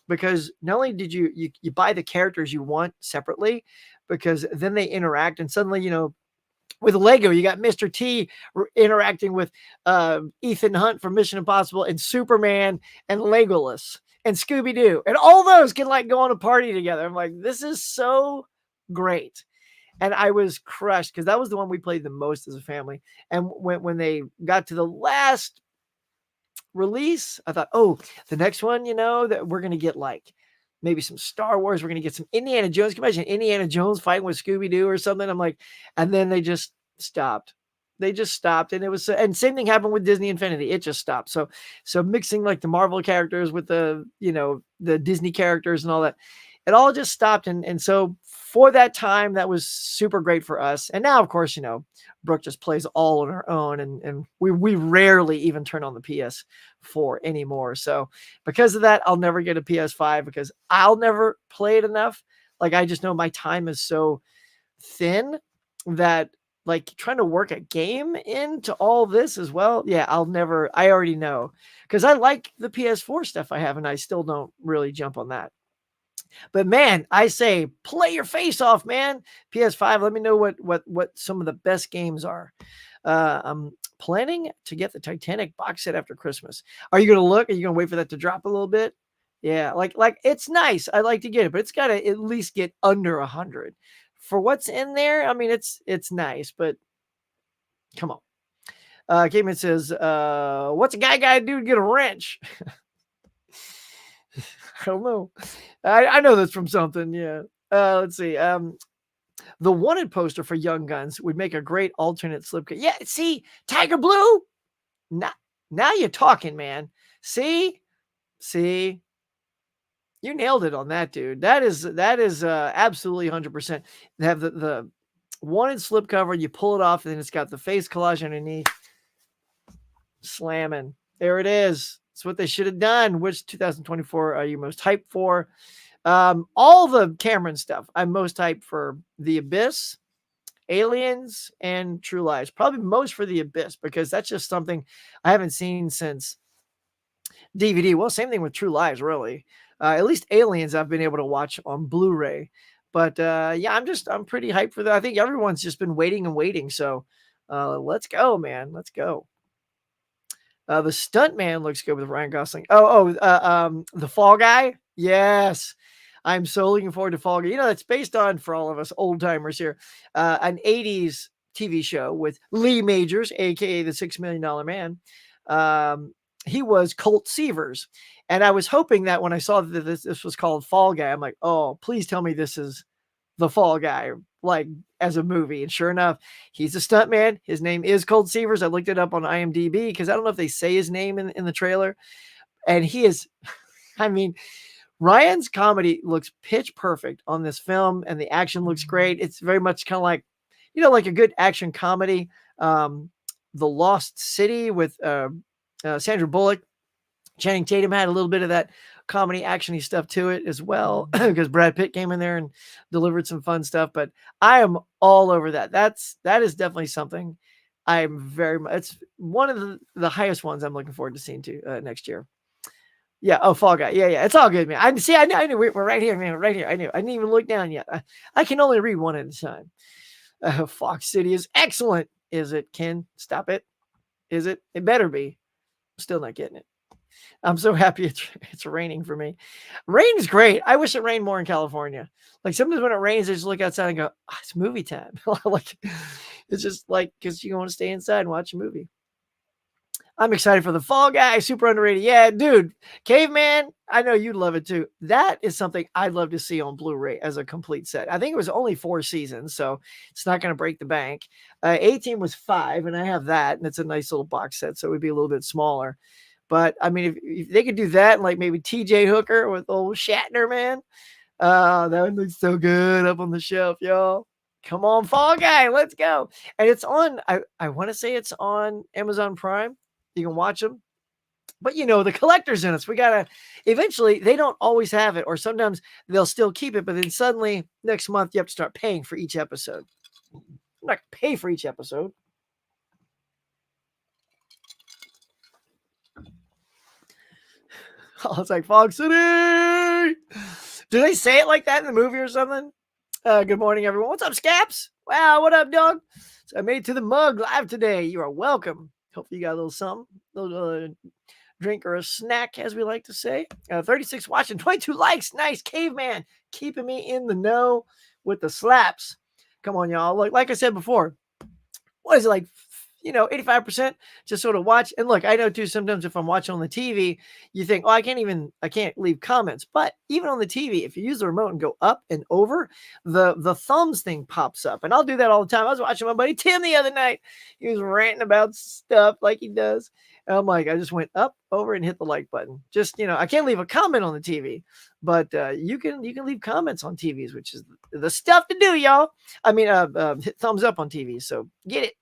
Because not only did you buy the characters you want separately, because then they interact, and suddenly, with Lego, you got Mr. T interacting with Ethan Hunt from Mission Impossible and Superman and Legolas and Scooby-Doo, and all those can like go on a party together. I'm like, this is so great. and I was crushed because that was the one we played the most as a family. And when they got to the last release, I thought, oh, the next one, that we're gonna get like maybe some Star Wars, we're gonna get some Indiana Jones. Can you imagine Indiana Jones fighting with Scooby Doo or something? I'm like, and then they just stopped. They just stopped, and it was, and same thing happened with Disney Infinity. It just stopped. So mixing like the Marvel characters with the Disney characters and all that, it all just stopped. And so for that time, that was super great for us. And now, of course, Brooke just plays all on her own, and we rarely even turn on the PS4 anymore. So because of that, I'll never get a PS5 because I'll never play it enough. Like, I just know my time is so thin that, like, trying to work a game into all this as well. Yeah, I already know, because I like the PS4 stuff I have, and I still don't really jump on that. But man, I say play your face off, man. PS5, let me know what some of the best games are. I'm planning to get the Titanic box set after Christmas. Are you gonna look? Are you gonna wait for that to drop a little bit? Yeah, like it's nice. I'd like to get it, but it's gotta at least get under 100 for what's in there. I mean, it's nice, but come on. Caveman says, what's a guy gotta do to get a wrench? I don't know. I know that's from something. Yeah. Let's see. The wanted poster for Young Guns would make a great alternate slip. Yeah. See, Tiger Blue. Now you're talking, man. See, you nailed it on that, dude. That is absolutely 100%. They have the wanted slipcover. You pull it off, and then it's got the face collage underneath. Slamming. There it is. It's what they should have done. Which 2024 are you most hyped for? All the Cameron stuff. I'm most hyped for The Abyss, Aliens, and True Lies. Probably most for The Abyss, because that's just something I haven't seen since DVD. Well, same thing with True Lies, really. At least Aliens I've been able to watch on Blu-ray. But yeah, I'm pretty hyped for that. I think everyone's just been waiting and waiting. So let's go, man. Let's go. The Stuntman looks good with Ryan Gosling. The Fall Guy. Yes. I'm so looking forward to Fall Guy. It's based on, for all of us old timers here, an 80s TV show with Lee Majors, aka the $6 Million Man. He was Colt Seavers. And I was hoping that when I saw that this was called Fall Guy, I'm like, oh, please tell me this is the Fall Guy, like, as a movie. And sure enough, he's a stuntman. His name is Colt Seavers. I looked it up on IMDb because I don't know if they say his name in the trailer. And he is, I mean, Ryan's comedy looks pitch perfect on this film, and the action looks great. It's very much kind of like, like a good action comedy. The Lost City with Sandra Bullock. Channing Tatum had a little bit of that comedy actiony stuff to it as well, because Brad Pitt came in there and delivered some fun stuff. But I am all over that. That is definitely something I'm very much. It's one of the highest ones I'm looking forward to seeing too next year. Yeah. Oh, Fall Guy. Yeah. It's all good, man. I knew we're right here, man. Right here. I didn't even look down yet. I can only read one at a time. Fox City is excellent. Is it, Ken? Stop it. Is it? It better be. Still not getting it. I'm so happy it's raining for me. Rain is great. I wish it rained more in California. Like, sometimes when it rains, I just look outside and go, it's movie time. Like, it's just like, because you want to stay inside and watch a movie. I'm excited for the Fall Guy. Super underrated. Yeah, dude. Caveman, I know you'd love it too. That is something I'd love to see on Blu-ray as a complete set. I think it was only 4 seasons, so it's not going to break the bank. 18 was 5, and I have that, and it's a nice little box set, so it would be a little bit smaller. But I mean, if they could do that, and like maybe TJ Hooker with old Shatner, man, that would look so good up on the shelf, y'all. Come on, Fall Guy, let's go. And it's on, I want to say it's on Amazon Prime. You can watch them. But the collectors in us, we gotta, eventually, they don't always have it, or sometimes they'll still keep it, but then suddenly next month you have to start paying for each episode. I'm not gonna pay for each episode. Oh, it's like Fog City. Do they say it like that in the movie or something? Good morning, everyone. What's up, Scaps? Wow, what up, dog? So I made it to the mug live today. You are welcome. Hopefully you got a little something, a little drink or a snack, as we like to say. 36 watching, 22 likes. Nice. Caveman keeping me in the know with the slaps. Come on, y'all. Like I said before, what is it like? 85% just sort of watch. And look, I know too, sometimes if I'm watching on the TV, you think, oh, I can't leave comments. But even on the TV, if you use the remote and go up and over, the thumbs thing pops up. And I'll do that all the time. I was watching my buddy Tim the other night. He was ranting about stuff like he does. And I'm like, I just went up, over, and hit the like button. Just, I can't leave a comment on the TV, but you can leave comments on TVs, which is the stuff to do, y'all. I mean, hit thumbs up on TV. So get it.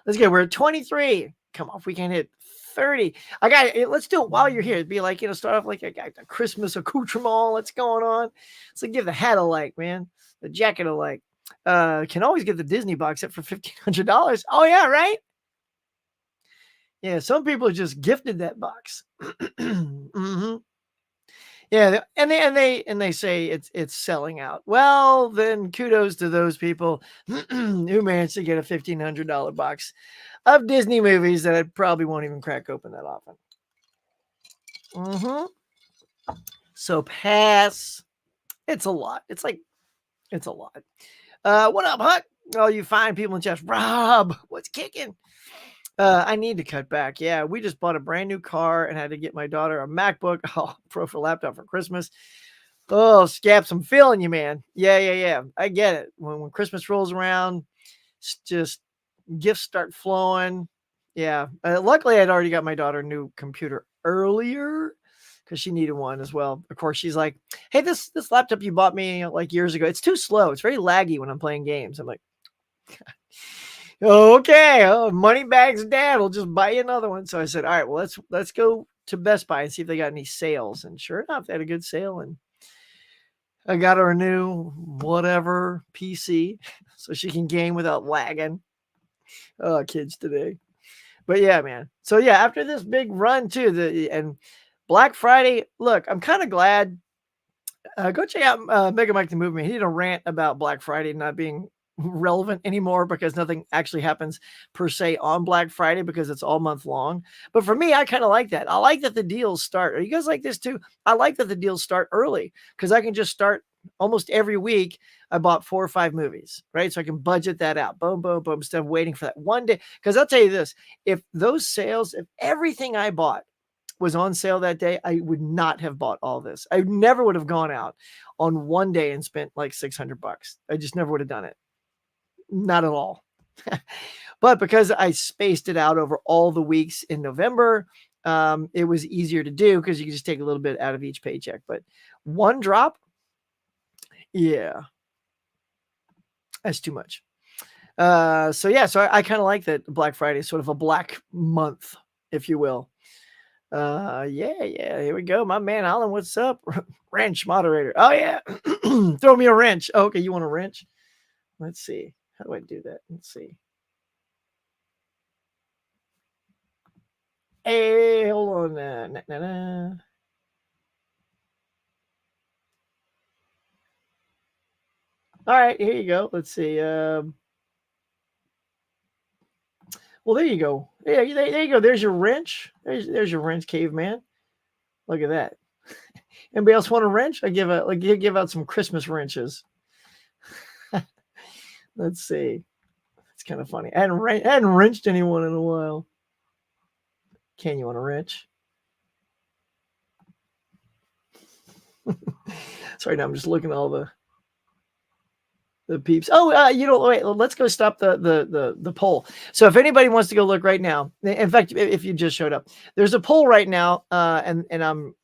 Let's get. We're at 23. Come on, if we can hit 30. I got it. Let's do it while you're here. It'd be like, start off like a Christmas accoutrement. What's going on? So give the hat a like, man. The jacket a like. Can always get the Disney box set for $1,500. Oh yeah, right? Yeah, some people just gifted that box. Mm-hmm. Yeah, and they say it's selling out. Well, then kudos to those people who managed to get a $1,500 box of Disney movies that I probably won't even crack open that often. Mm-hmm. So pass. It's a lot. It's a lot. What up, Huck? Oh, you fine people in chat. Rob, what's kicking? I need to cut back. Yeah, we just bought a brand new car and had to get my daughter a MacBook Pro for laptop for Christmas. Oh, Scaps, I'm feeling you, man. Yeah. I get it. When Christmas rolls around, just gifts start flowing. Yeah. Luckily, I'd already got my daughter a new computer earlier because she needed one as well. Of course, she's like, hey, this laptop you bought me like years ago, it's too slow. It's very laggy when I'm playing games. I'm like, okay, Moneybags dad will just buy you another one. So I said, all right, well, let's go to Best Buy and see if they got any sales. And sure enough, they had a good sale. And I got her a new whatever PC so she can game without lagging. Oh, kids today. But yeah, man. So yeah, after this big run too, and Black Friday, look, I'm kind of glad. Go check out Mega Mike the Movement. He did a rant about Black Friday not being relevant anymore because nothing actually happens per se on Black Friday because it's all month long. But for me, I kind of like that. I like that the deals start. Are you guys like this too? I like that the deals start early because I can just start almost every week. I bought 4 or 5 movies, right? So I can budget that out. Boom, boom, boom. Instead of waiting for that one day. Because I'll tell you this, if those sales, if everything I bought was on sale that day, I would not have bought all this. I never would have gone out on one day and spent like $600. I just never would have done it. Not at all. But because I spaced it out over all the weeks in November, it was easier to do because you can just take a little bit out of each paycheck. But one drop, yeah, that's too much. So I kind of like that Black Friday is sort of a black month, if you will. Yeah, here we go. My man Alan, what's up? Wrench moderator. Oh yeah. Throw me a wrench. Oh, okay, you want a wrench? Let's see. How do I do that? Let's see. Hey, hold on. All right, here you go. Let's see. Well, there you go. Yeah, there you go. There's your wrench. There's your wrench, caveman. Look at that. Anybody else want a wrench? I give out some Christmas wrenches. Let's see. It's kind of funny. I hadn't wrenched anyone in a while. Ken, you want a wrench? Sorry, now I'm just looking at all the peeps. Oh, wait. Let's go stop the poll. So if anybody wants to go look right now, in fact, if you just showed up, there's a poll right now, and I'm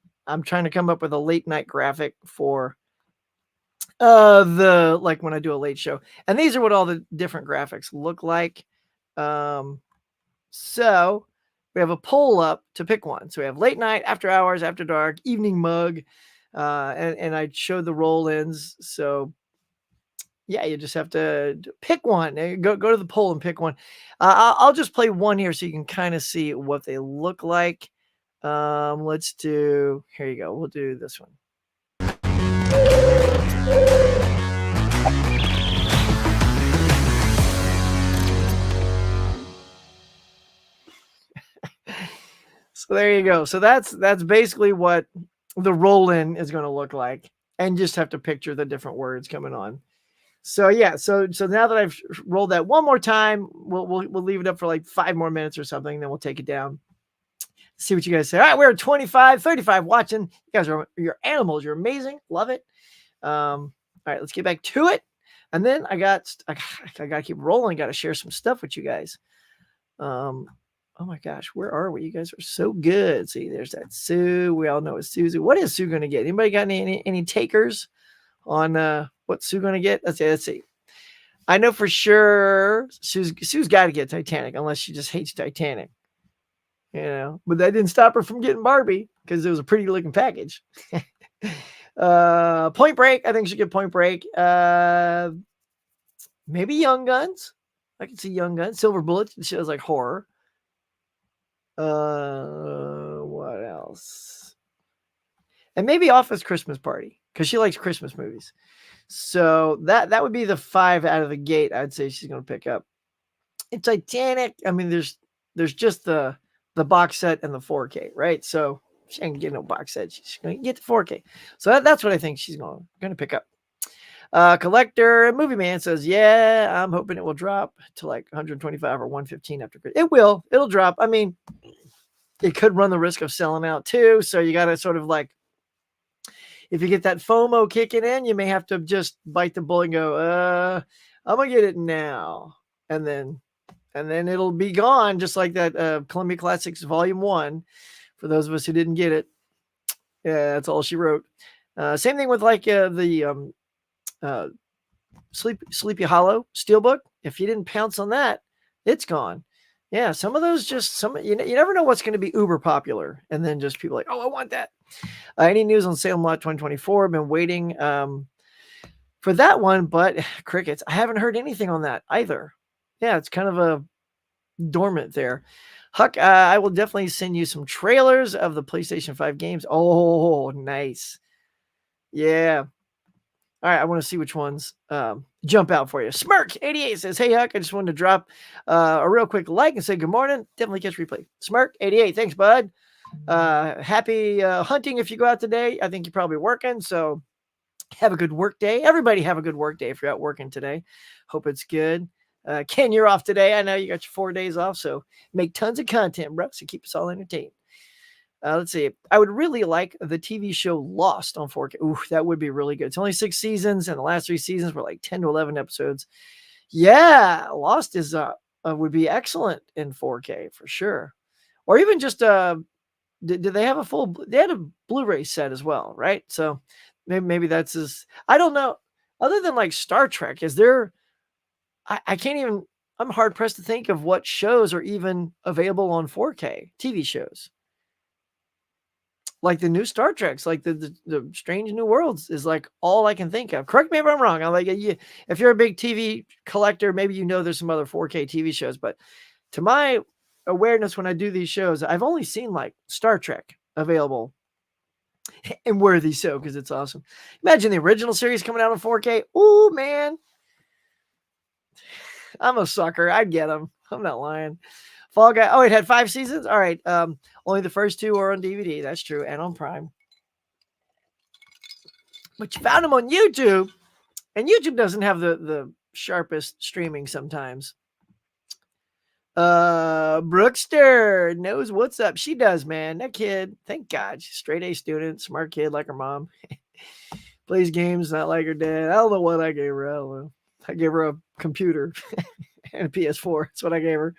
trying to come up with a late night graphic for like when I do a late show, and these are what all the different graphics look like. So we have a poll up to pick one. So we have late night, after hours, after dark, evening mug, and I showed the roll-ins. So yeah, you just have to pick one. Go to the poll and pick one. I'll just play one here so you can kind of see what they look like. Let's do. Here you go. We'll do this one. So there you go. So that's basically what the roll-in is going to look like, and just have to picture the different words coming on. So yeah, so now that I've rolled that one more time, we'll leave it up for like 5 more minutes or something, then we'll take it down. See what you guys say. All right, we're at 25, 35 watching. You guys you're animals. You're amazing. Love it. All right, let's get back to it. And then I got to keep rolling. Got to share some stuff with you guys. Oh my gosh, where are we? You guys are so good. See, there's that Sue. We all know it's Susie. What is Sue going to get? Anybody got any takers on what Sue going to get? Let's see. I know for sure Sue's got to get Titanic unless she just hates Titanic. You know, but that didn't stop her from getting Barbie because it was a pretty looking package. Point Break. I think she get Point Break. Maybe Young Guns. I can see Young Guns. Silver Bullet. She was like horror. What else? And maybe Office Christmas Party because she likes Christmas movies. So that would be the 5 out of the gate. I'd say she's going to pick up. In Titanic, I mean, there's just the box set and the 4K, right? So she ain't get no box set. She's going to get the 4K. So that's what I think she's going to pick up. Collector Movie Man says, yeah, I'm hoping it will drop to like 125 or 115 after Christmas. It will. It'll drop. I mean, it could run the risk of selling out too. So you got to sort of like, if you get that FOMO kicking in, you may have to just bite the bullet and go, I'm going to get it now. And then it'll be gone, just like that Columbia Classics Volume 1. For those of us who didn't get it, yeah, that's all she wrote. Same thing with like the Sleepy Hollow Steelbook. If you didn't pounce on that, it's gone. Yeah, some of those you never know what's going to be uber popular, and then just people like, oh, I want that. Any news on Salem Lot 2024? I've been waiting for that one, but crickets. I haven't heard anything on that either. Yeah, it's kind of a dormant there. Huck, I will definitely send you some trailers of the PlayStation 5 games. Oh, nice. Yeah. All right, I want to see which ones jump out for you. Smirk88 says, hey, Huck, I just wanted to drop a real quick like and say good morning. Definitely catch replay. Smirk88, thanks, bud. Happy hunting if you go out today. I think you're probably working, so have a good work day. Everybody have a good work day if you're out working today. Hope it's good. Ken, you're off today. I know you got your 4 days off, so make tons of content, bro, so keep us all entertained. Let's see. I would really like the TV show Lost on 4K. Ooh, that would be really good. It's only 6 seasons, and the last 3 seasons were like 10 to 11 episodes. Yeah, Lost is would be excellent in 4K for sure. Or even just did they have they had a Blu-ray set as well, right? So maybe that's I don't know. Other than like Star Trek, is there I can't even, I'm hard pressed to think of what shows are even available on 4K TV shows. Like the new Star Treks, like the Strange New Worlds is like all I can think of. Correct me if I'm wrong. I'm like, if you're a big TV collector, maybe you know there's some other 4K TV shows, but to my awareness when I do these shows, I've only seen like Star Trek available, and worthy so because it's awesome. Imagine the original series coming out on 4K. Oh man, I'm a sucker. I'd get them. I'm not lying. Fall Guy. Oh, it had 5 seasons. All right. Only the first 2 are on DVD. That's true, and on Prime. But you found them on YouTube, and YouTube doesn't have the sharpest streaming sometimes. Brookster knows what's up. She does, man. That kid, thank God, she's straight A student, smart kid like her mom. Plays games not like her dad. I don't know what I gave her. I don't know. I gave her a computer and a PS4. That's what I gave her.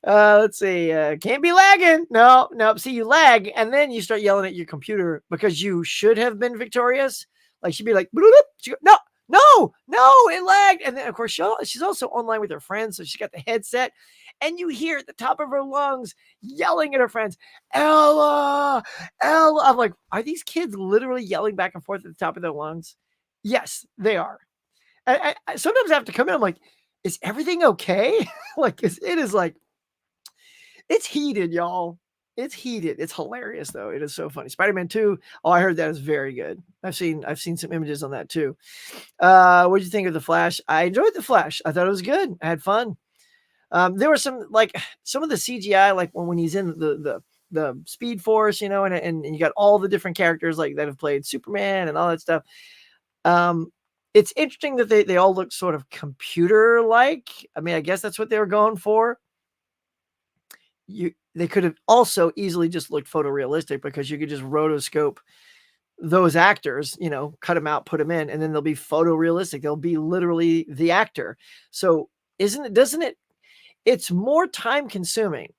Let's see. Can't be lagging. No. See, you lag, and then you start yelling at your computer because you should have been victorious. Like she'd be like, no, it lagged. And then of course she's also online with her friends, so she's got the headset, and you hear at the top of her lungs yelling at her friends, Ella. I'm like, are these kids literally yelling back and forth at the top of their lungs? Yes, they are. I sometimes I have to come in. I'm like, is everything okay? Like it is like. It's heated, y'all. It's heated. It's hilarious, though. It is so funny. Spider-Man 2. Oh, I heard that is very good. I've seen some images on that too. What did you think of The Flash? I enjoyed The Flash. I thought it was good. I had fun. There were some of the CGI, like when he's in the Speed Force, you know, and you got all the different characters like that have played Superman and all that stuff. It's interesting that they all look sort of computer-like. I mean, I guess that's what they were going for. They could have also easily just looked photorealistic because you could just rotoscope those actors, cut them out, put them in, and then they'll be photorealistic. They'll be literally the actor. So doesn't it? It's more time consuming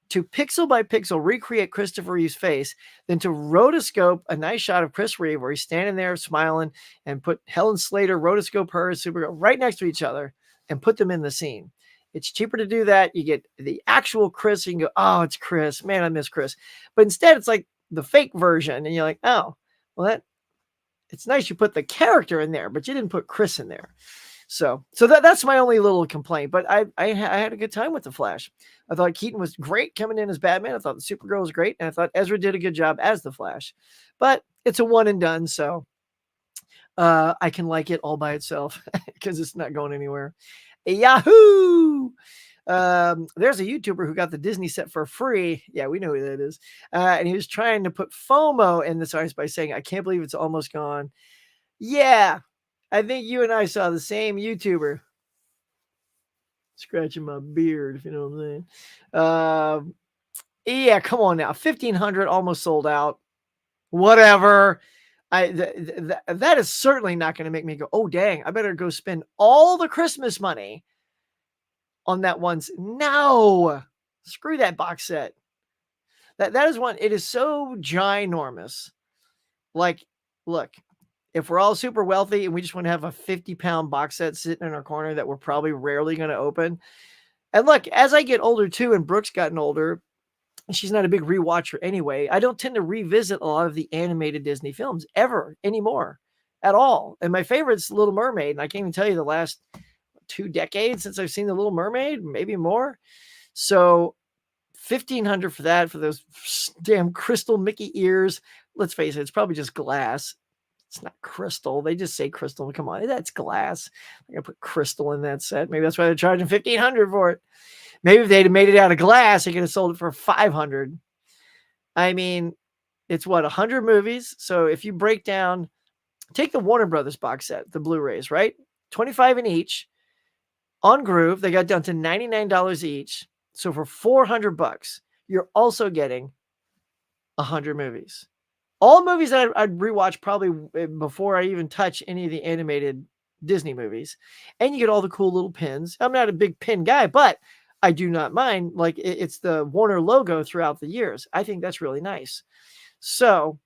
to pixel by pixel recreate Christopher Reeve's face than to rotoscope a nice shot of Chris Reeve where he's standing there smiling and put Helen Slater, rotoscope her, Supergirl right next to each other and put them in the scene. It's cheaper to do that. You get the actual Chris. You can go, oh, it's Chris. Man, I miss Chris. But instead, it's like the fake version. And you're like, oh, well, it's nice you put the character in there, but you didn't put Chris in there. So that's my only little complaint. But I had a good time with The Flash. I thought Keaton was great coming in as Batman. I thought the Supergirl was great. And I thought Ezra did a good job as the Flash. But it's a one and done. So I can like it all by itself because it's not going anywhere. Yahoo! There's a YouTuber who got the Disney set for free. Yeah, we know who that is. And he was trying to put FOMO in this artist by saying, I can't believe it's almost gone. Yeah, I think you and I saw the same YouTuber. Scratching my beard, if you know what I'm saying. Yeah, come on now. 1,500 almost sold out. Whatever. That is certainly not going to make me go, oh, dang, I better go spend all the Christmas money on that once. No, screw that box set. That is one. It is so ginormous. Like, look, if we're all super wealthy and we just want to have a 50-pound box set sitting in our corner that we're probably rarely going to open. And look, as I get older too, and Brooke's gotten older, she's not a big rewatcher anyway, I don't tend to revisit a lot of the animated Disney films ever anymore at all. And my favorite's Little Mermaid. And I can't even tell you the last 2 decades since I've seen The Little Mermaid, maybe more. So $1,500 for that, for those damn crystal Mickey ears. Let's face it, it's probably just glass. It's not crystal. They just say crystal. Come on, that's glass. I'm going to put crystal in that set. Maybe that's why they're charging $1,500 for it. Maybe if they'd have made it out of glass, they could have sold it for $500. I mean, it's what, 100 movies? So if you break down, take the Warner Brothers box set, the Blu-rays, right? 25 in each. On Groove, they got down to $99 each. So for $400, you're also getting 100 movies. All movies that I'd rewatch probably before I even touch any of the animated Disney movies. And you get all the cool little pins. I'm not a big pin guy, but I do not mind. Like, it's the Warner logo throughout the years. I think that's really nice. So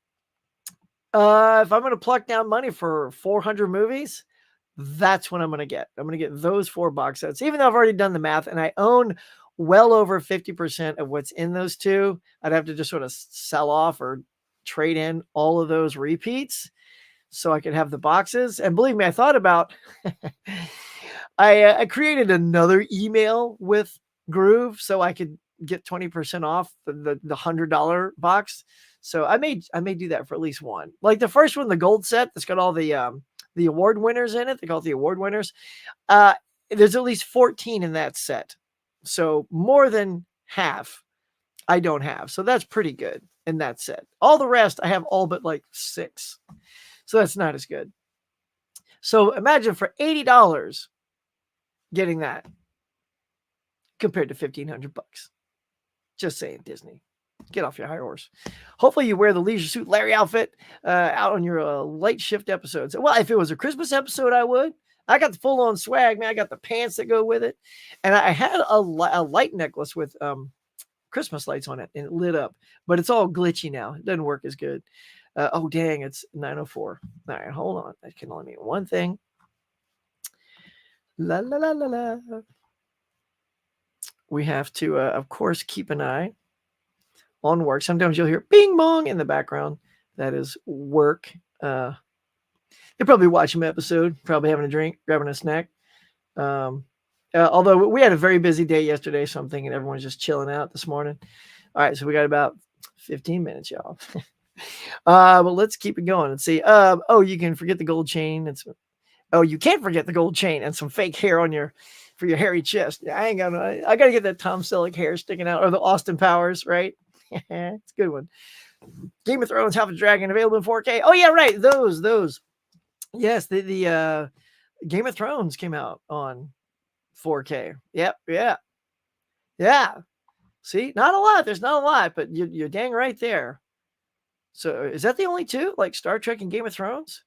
if I'm going to pluck down money for 400 movies, that's what I'm going to get. I'm going to get those 4 box sets, even though I've already done the math and I own well over 50% of what's in those 2. I'd have to just sort of sell off or trade in all of those repeats so I could have the boxes. And believe me, I thought about, I created another email with Groove so I could get 20% off the $100 box. So I may do that for at least one. Like the first one, the gold set that's got all the award winners in it. They call it the award winners. There's at least 14 in that set. So more than half I don't have. So that's pretty good in that set. All the rest I have all but like 6. So that's not as good. So imagine for $80 getting that compared to $1,500. Just saying, Disney. Get off your high horse. Hopefully you wear the Leisure Suit Larry outfit out on your light shift episodes. Well, if it was a Christmas episode, I would. I got the full-on swag, man. I got the pants that go with it. And I had a light necklace with Christmas lights on it, and it lit up. But it's all glitchy now. It doesn't work as good. Oh, dang, it's 9:04. All right, hold on. I can only mean one thing. La, la, la, la, la. We have to, of course, keep an eye on work. Sometimes you'll hear bing bong in the background. That is work. You're probably watching an episode, probably having a drink, grabbing a snack. Although we had a very busy day yesterday, so I'm thinking everyone's just chilling out this morning. All right, so we got about 15 minutes, y'all. But let's keep it going and see. You can forget the gold chain. You can't forget the gold chain and some fake hair on for your hairy chest. I got to get that Tom Selleck hair sticking out, or the Austin Powers, right? It's a good one. Game of Thrones, House of the Dragon, available in 4K. Oh yeah, right. Those. Yes, the Game of Thrones came out on 4K. Yep, yeah, yeah. See, not a lot. There's not a lot, but you're dang right there. So is that the only two? Like Star Trek and Game of Thrones?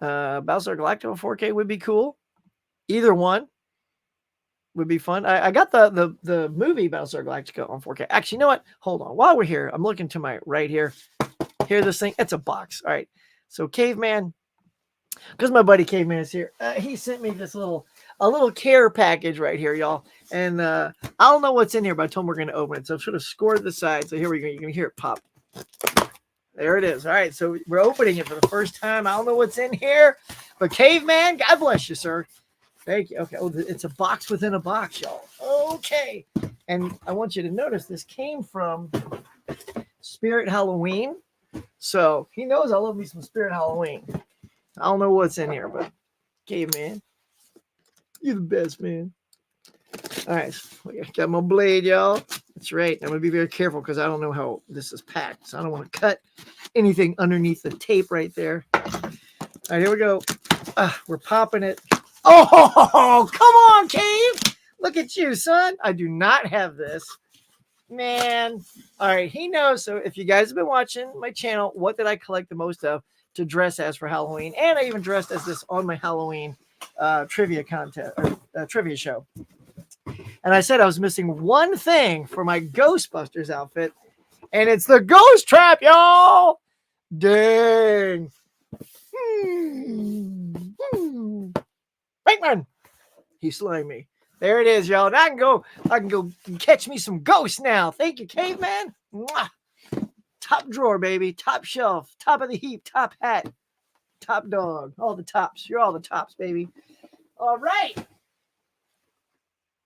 Battlestar Galactica 4K would be cool. Either one would be fun. I got the movie Battlestar Galactica on 4K. Actually, you know what? Hold on. While we're here, I'm looking to my right here. Hear this thing? It's a box. All right. So Caveman, because my buddy Caveman is here, he sent me this little care package right here, y'all. And I don't know what's in here, but I told him we're going to open it. So I've sort of scored the side. So here we go. You can hear it pop. There it is. All right. So we're opening it for the first time. I don't know what's in here, but Caveman, God bless you, sir. Thank you. Okay. Oh, it's a box within a box, y'all. Okay. And I want you to notice this came from Spirit Halloween. So he knows I love me some Spirit Halloween. I don't know what's in here, but Caveman, you're the best, man. All right. Got my blade, y'all. That's right. I'm going to be very careful because I don't know how this is packed. So I don't want to cut anything underneath the tape right there. All right, here we go. We're popping it. Oh, come on, Cave. Look at you, son. I do not have this. Man. All right, he knows. So if you guys have been watching my channel, what did I collect the most of to dress as for Halloween? And I even dressed as this on my Halloween trivia contest or trivia show. And I said I was missing one thing for my Ghostbusters outfit, and it's the ghost trap, y'all. Dang. Pinkman. He slayed me. There it is, y'all. Now I can go catch me some ghosts now. Thank you, Caveman. Mwah. Top drawer, baby. Top shelf. Top of the heap. Top hat. Top dog. All the tops. You're all the tops, baby. All right.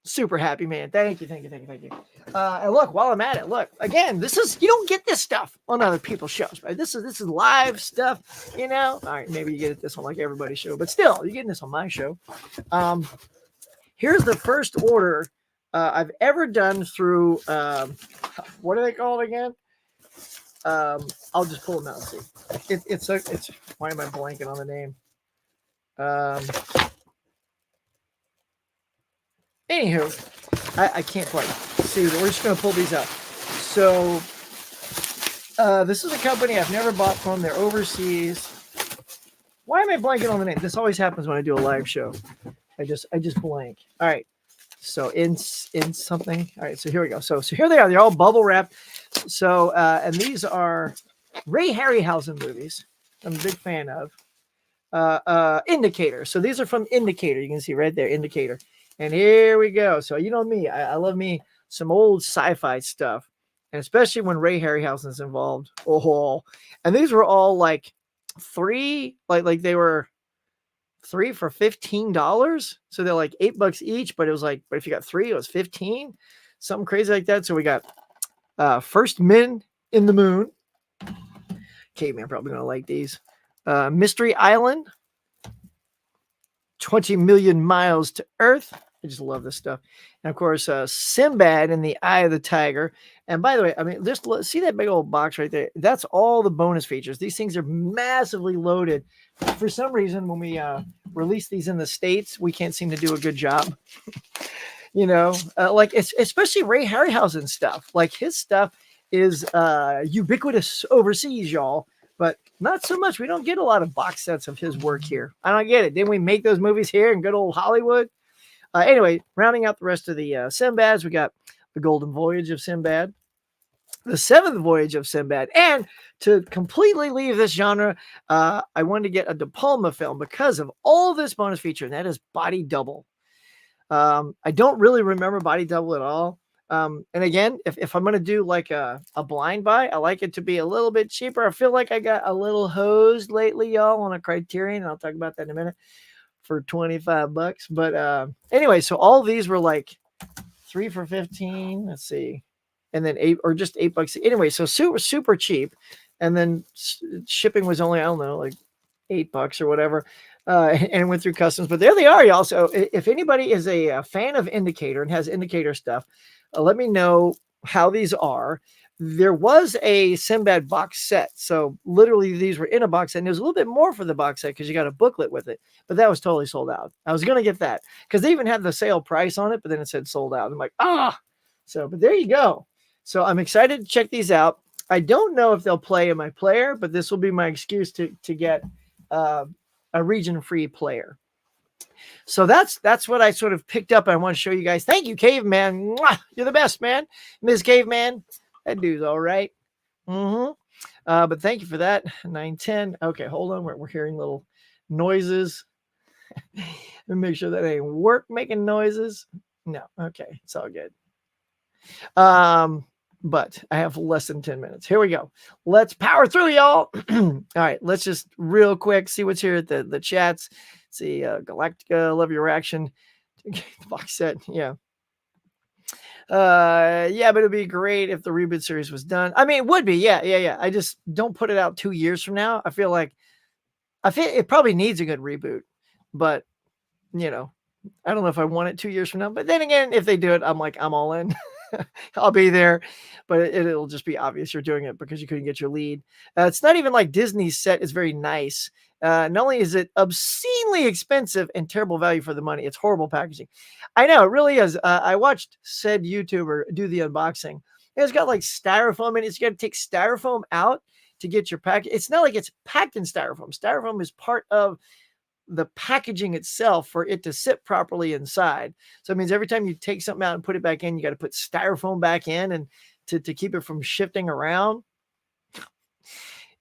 Super happy, man. Thank you. And look, while I'm at it, look, again, this is, you don't get this stuff on other people's shows, right? This is live stuff, you know? All right, maybe you get this on like everybody's show, but still, you're getting this on my show. Here's the first order I've ever done through, what are they called again? I'll just pull them out and see. It's why am I blanking on the name? Anywho, I can't quite see, but we're just going to pull these up. So, this is a company I've never bought from. They're overseas. Why am I blanking on the name? This always happens when I do a live show. I just blank. All right. So in something. All right. So here we go. So here they are. They're all bubble wrapped. So, and these are Ray Harryhausen movies. I'm a big fan of. Indicator. So these are from Indicator. You can see right there, Indicator. And here we go. So you know me, I love me some old sci-fi stuff, and especially when Ray Harryhausen's involved. Oh, and these were all like three, like they were 3 for $15. So they're like $8 each, but it was like, but if you got 3, it was 15, something crazy like that. So we got First Men in the Moon. Caveman probably gonna like these. Mystery Island. 20 Million Miles to Earth. I just love this stuff. And of course, Sinbad in the Eye of the Tiger. And by the way, I mean, just see that big old box right there. That's all the bonus features. These things are massively loaded. For some reason, when we release these in the States, we can't seem to do a good job. You know, like especially Ray Harryhausen stuff. Like his stuff is ubiquitous overseas, y'all. But not so much. We don't get a lot of box sets of his work here. I don't get it. Didn't we make those movies here in good old Hollywood? Anyway, rounding out the rest of the Sinbads, we got The Golden Voyage of Sinbad, The Seventh Voyage of Sinbad. And to completely leave this genre, I wanted to get a De Palma film because of all this bonus feature, and that is Body Double. I don't really remember Body Double at all. And again, if I'm going to do like a blind buy, I like it to be a little bit cheaper. I feel like I got a little hosed lately, y'all, on a Criterion. And I'll talk about that in a minute for $25. But anyway, so all these were like 3 for 15. Let's see. And then 8 or just $8. Anyway, so super cheap. And then shipping was only, I don't know, like $8 or whatever. And went through customs. But there they are, y'all. So if anybody is a fan of Indicator and has Indicator stuff, let me know how these are. There was a Sinbad box set. So literally these were in a box set, and there's a little bit more for the box set because you got a booklet with it, but that was totally sold out. I was going to get that because they even had the sale price on it, but then it said sold out. I'm like, so, but there you go. So I'm excited to check these out. I don't know if they'll play in my player, but this will be my excuse to get a region-free player. So that's what I sort of picked up. I want to show you guys. Thank you, Caveman. Mwah! You're the best, man. Ms. Caveman. That dude's all right. But thank you for that. 910. Okay, hold on. We're hearing little noises. Let me make sure that ain't work making noises. No. Okay, it's all good. But I have less than 10 minutes. Here we go. Let's power through, y'all. All right, let's just real quick see what's here at the chats. See, Galactica, love your reaction. The box set, yeah. Yeah, but it'd be great if the reboot series was done. I mean, it would be, yeah. I just don't put it out 2 years from now. I feel it probably needs a good reboot, but I don't know if I want it 2 years from now. But then again, if they do it, I'm all in. I'll be there, but it'll just be obvious you're doing it because you couldn't get your lead. It's not even like Disney's set is very nice. Not only is it obscenely expensive and terrible value for the money, it's horrible packaging. I know, it really is. I watched said YouTuber do the unboxing. It's got like styrofoam in it. You got to take styrofoam out to get your pack. It's not like it's packed in styrofoam. Styrofoam is part of the packaging itself for it to sit properly inside. So it means every time you take something out and put it back in, you got to put styrofoam back in and to keep it from shifting around.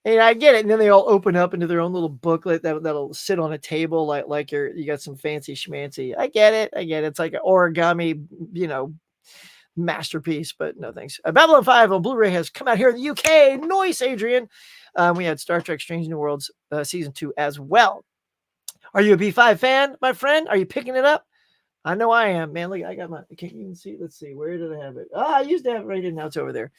And I get it. And then they all open up into their own little booklet that'll sit on a table like you got some fancy schmancy. I get it. It's like an origami, masterpiece, but no thanks. Babylon 5 on Blu-ray has come out here in the UK. Nice, Adrian. We had Star Trek Strange New Worlds season 2 as well. Are you a B5 fan, my friend? Are you picking it up? I know I am, man. Look, I got can you even see? Let's see. Where did I have it? I used to have it right in. Now it's over there.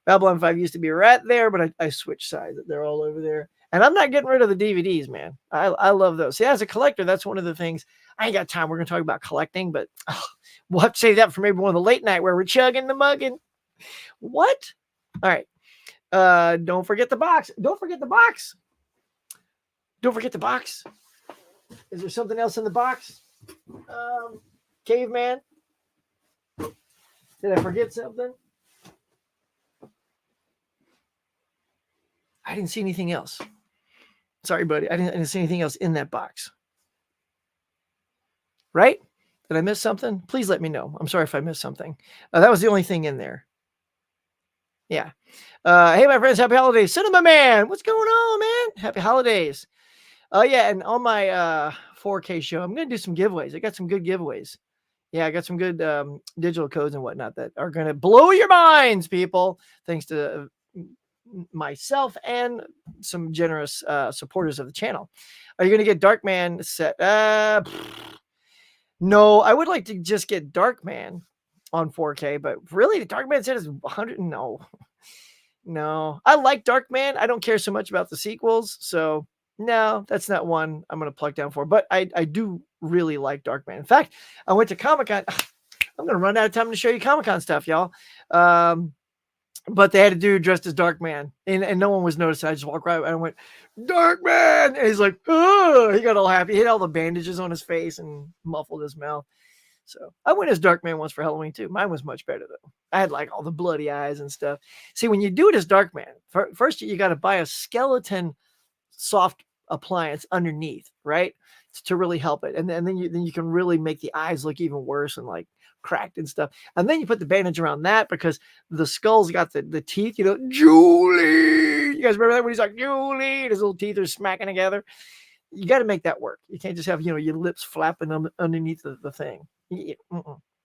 Babylon 5 used to be right there, but I switched sides. They're all over there. And I'm not getting rid of the DVDs, man. I love those. See, as a collector, that's one of the things. I ain't got time. We're going to talk about collecting, but we'll have to save that for maybe one of the late night where we're chugging the mugging. What? All right. Don't forget the box. Don't forget the box. Is there something else in the box? Caveman? Did I forget something? I didn't see anything else. Sorry, buddy. I didn't see anything else in that box. Right? Did I miss something? Please let me know. I'm sorry if I missed something. That was the only thing in there. Yeah. Hey, my friends. Happy holidays. Cinema Man. What's going on, man? Happy holidays. Yeah, and on my 4K show, I'm going to do some giveaways. I got some good giveaways. Yeah, I got some good digital codes and whatnot that are going to blow your minds, people, thanks to myself and some generous supporters of the channel. Are you going to get Darkman set? No, I would like to just get Darkman on 4K, but really, the Darkman set is 100. No, I like Darkman. I don't care so much about the sequels, so no, that's not one I'm going to plug down for. But I do really like Darkman. In fact, I went to Comic-Con. I'm going to run out of time to show you Comic-Con stuff, y'all. But they had a dude dressed as Darkman, and no one was noticing. I just walked right and I went, Darkman! And he's like, oh! He got all happy. He had all the bandages on his face and muffled his mouth. So I went as Darkman once for Halloween too. Mine was much better though. I had like all the bloody eyes and stuff. See, when you do it as Darkman, first you got to buy a skeleton soft appliance underneath, right, to really help it, and then you can really make the eyes look even worse and like cracked and stuff. And then you put the bandage around that because the skull's got the teeth, Julie. You guys remember that when he's like Julie, and his little teeth are smacking together? You got to make that work. You can't just have your lips flapping underneath the thing.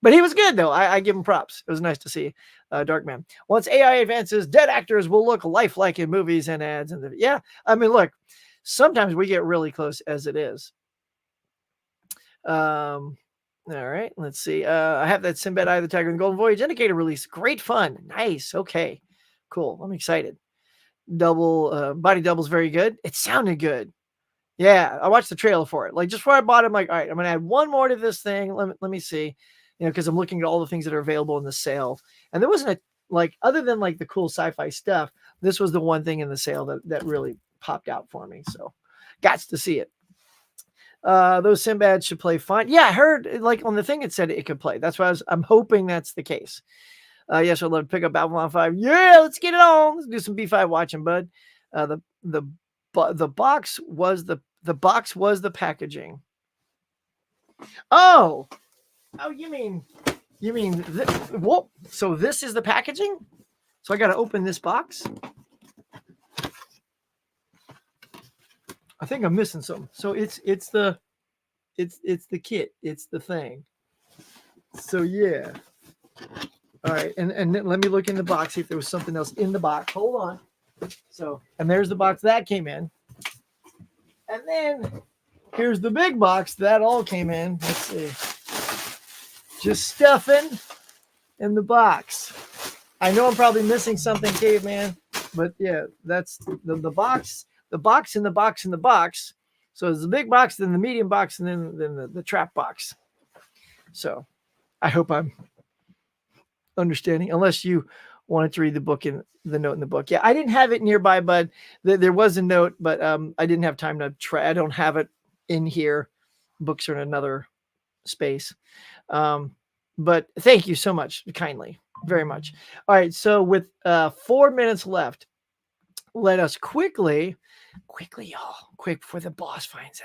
But he was good though. I give him props. It was nice to see Darkman. Once AI advances, dead actors will look lifelike in movies and ads. And yeah, I mean, look. Sometimes we get really close as it is. All right, let's see. I have that Sinbad Eye of the Tiger and the Golden Voyage indicator release. Great fun. Nice. Okay, cool. I'm excited. Body Double's very good. It sounded good. Yeah, I watched the trailer for it. Like just before I bought it, I'm like, all right, I'm going to add one more to this thing. Let me see. Because I'm looking at all the things that are available in the sale. And there wasn't like other than like the cool sci-fi stuff, this was the one thing in the sale that really popped out for me. So got to see it. Those Sinbads should play fine. Yeah, I heard like on the thing it said it could play. That's why I'm hoping that's the case. Yes, I'd love to pick up Babylon 5. Yeah, let's get it on. Let's do some B5 watching, bud. The box was the box was the packaging. Oh, you mean what? So this is the packaging? So I got to open this box. I think I'm missing something. So it's the kit. It's the thing. So yeah. All right, and then let me look in the box, see if there was something else in the box. Hold on. So, and there's the box that came in. And then here's the big box that all came in. Let's see. Just stuffing in the box. I know I'm probably missing something, Caveman, but yeah, that's the box, the box in the box in the box. So it's the big box, then the medium box, and then the trap box. So I hope I'm understanding, unless you wanted to read the book in the note in the book. Yeah, I didn't have it nearby, but there was a note, but I didn't have time to try. I don't have it in here. Books are in another space. But thank you so much, kindly, very much. All right, so with 4 minutes left, let us quickly, y'all, quick before the boss finds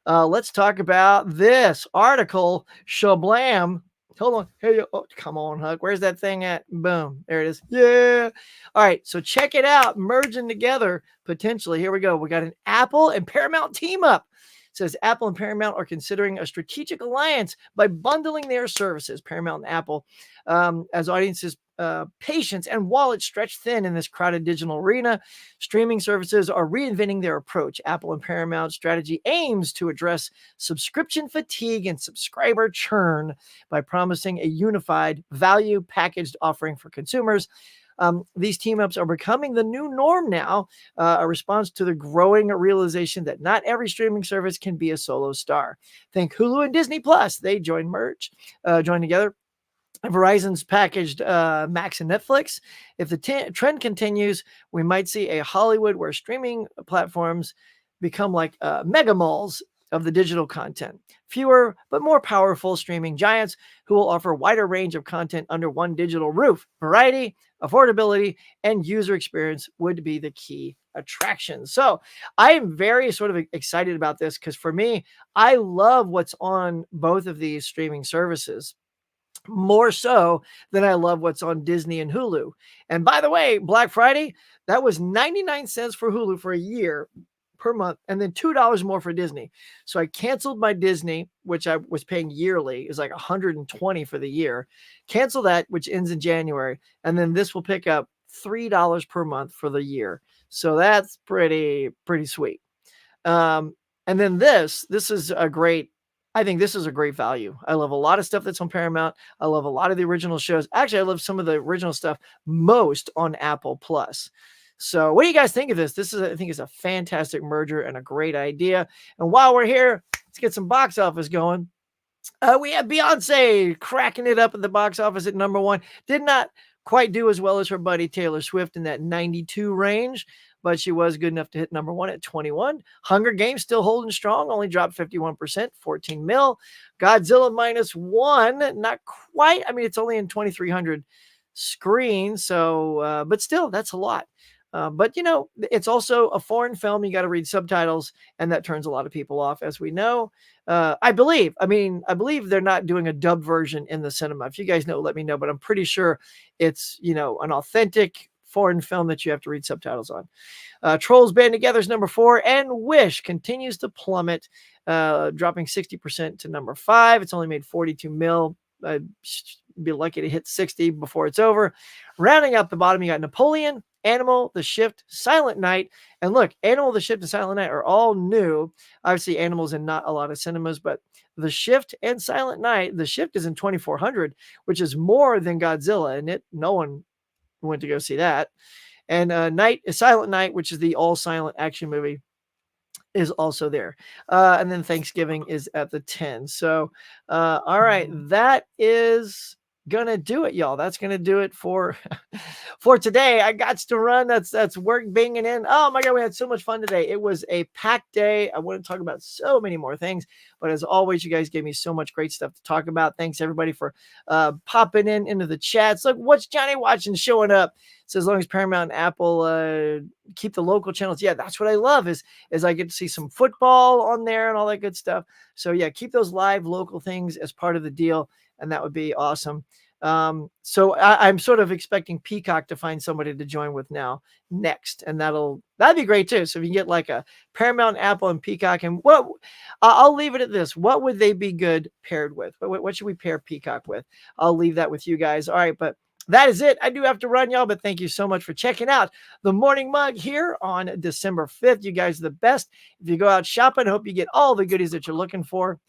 out. Let's talk about this article. Shablam. Hold on. Hey, oh, come on, Huck. Where's that thing at? Boom. There it is. Yeah. All right. So check it out. Merging together potentially. Here we go. We got an Apple and Paramount team up. It says Apple and Paramount are considering a strategic alliance by bundling their services, Paramount and Apple, as audiences' patience and wallets stretch thin in this crowded digital arena. Streaming services are reinventing their approach. Apple and Paramount strategy aims to address subscription fatigue and subscriber churn by promising a unified value packaged offering for consumers. These team-ups are becoming the new norm now, a response to the growing realization that not every streaming service can be a solo star. Think Hulu and Disney Plus. They join together. Verizon's packaged Max and Netflix. If the trend continues, we might see a Hollywood where streaming platforms become like mega malls of the digital content. Fewer but more powerful streaming giants who will offer a wider range of content under one digital roof. Variety, affordability, and user experience would be the key attractions. So I am very sort of excited about this because for me, I love what's on both of these streaming services. More so than I love what's on Disney and Hulu. And by the way, Black Friday, that was 99 cents for Hulu for a year per month, and then $2 more for Disney. So I canceled my Disney, which I was paying yearly. It was like $120 for the year. Cancel that, which ends in January. And then this will pick up $3 per month for the year. So that's pretty sweet. And then this is a great, I think this is a great value. I love a lot of stuff that's on Paramount. I love a lot of the original shows. Actually, I love some of the original stuff most on Apple Plus. So what do you guys think of this? I think, is a fantastic merger and a great idea. And while we're here, let's get some box office going. We have Beyonce cracking it up at the box office at number 1. Did not quite do as well as her buddy Taylor Swift in that 92 range, but she was good enough to hit number 1 at 21. Hunger Games still holding strong, only dropped 51%, 14 mil. Godzilla -1, not quite. I mean, it's only in 2,300 screens, so but still, that's a lot. But you know, it's also a foreign film. You got to read subtitles, and that turns a lot of people off, as we know. I believe they're not doing a dub version in the cinema. If you guys know, let me know. But I'm pretty sure it's, you know, an authentic foreign film that you have to read subtitles on. Trolls Band Together is number 4, and Wish continues to plummet, dropping 60% to number 5. It's only made 42 mil. I'd be lucky to hit 60 before it's over. Rounding out the bottom, you got Napoleon, Animal, The Shift, Silent Night. And look, Animal, The Shift, and Silent Night are all new. Obviously, Animal's in not a lot of cinemas, but The Shift and Silent Night, The Shift is in 2,400, which is more than Godzilla, and no one went to go see that. And Silent Night, which is the all-silent action movie, is also there. And then Thanksgiving is at the 10. So, all right, that is gonna do it, y'all. That's gonna do it for for today. I got to run. That's work banging in. Oh my god, we had so much fun today. It was a packed day. I want to talk about so many more things, but as always, you guys gave me so much great stuff to talk about. Thanks everybody for popping into the chats. Look, what's Johnny watching showing up? So as long as Paramount and Apple keep the local channels, yeah, that's what I love is I get to see some football on there and all that good stuff. So yeah, keep those live local things as part of the deal, and that would be awesome. So I'm sort of expecting Peacock to find somebody to join with next, and that'd be great too. So if you get like a Paramount, Apple, and Peacock, and I'll leave it at this. What would they be good paired with? What should we pair Peacock with? I'll leave that with you guys. All right, but that is it. I do have to run, y'all, but thank you so much for checking out the Morning Mug here on December 5th. You guys are the best. If you go out shopping, I hope you get all the goodies that you're looking for.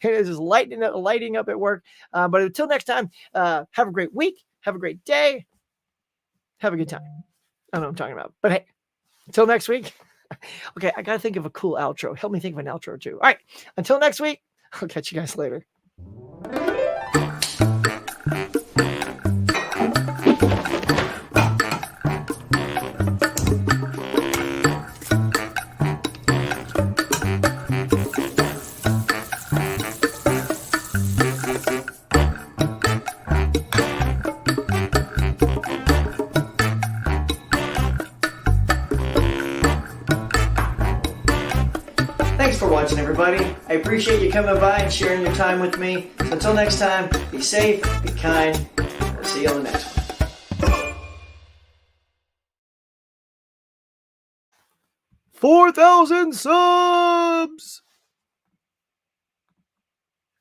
It is just lighting up at work. But until next time, have a great week. Have a great day. Have a good time. I don't know what I'm talking about. But hey, until next week. Okay, I got to think of a cool outro. Help me think of an outro too. All right, until next week, I'll catch you guys later. Thanks for watching, everybody. I appreciate you coming by and sharing your time with me. So until next time, be safe, be kind. We'll see you on the next one. 4,000 subs!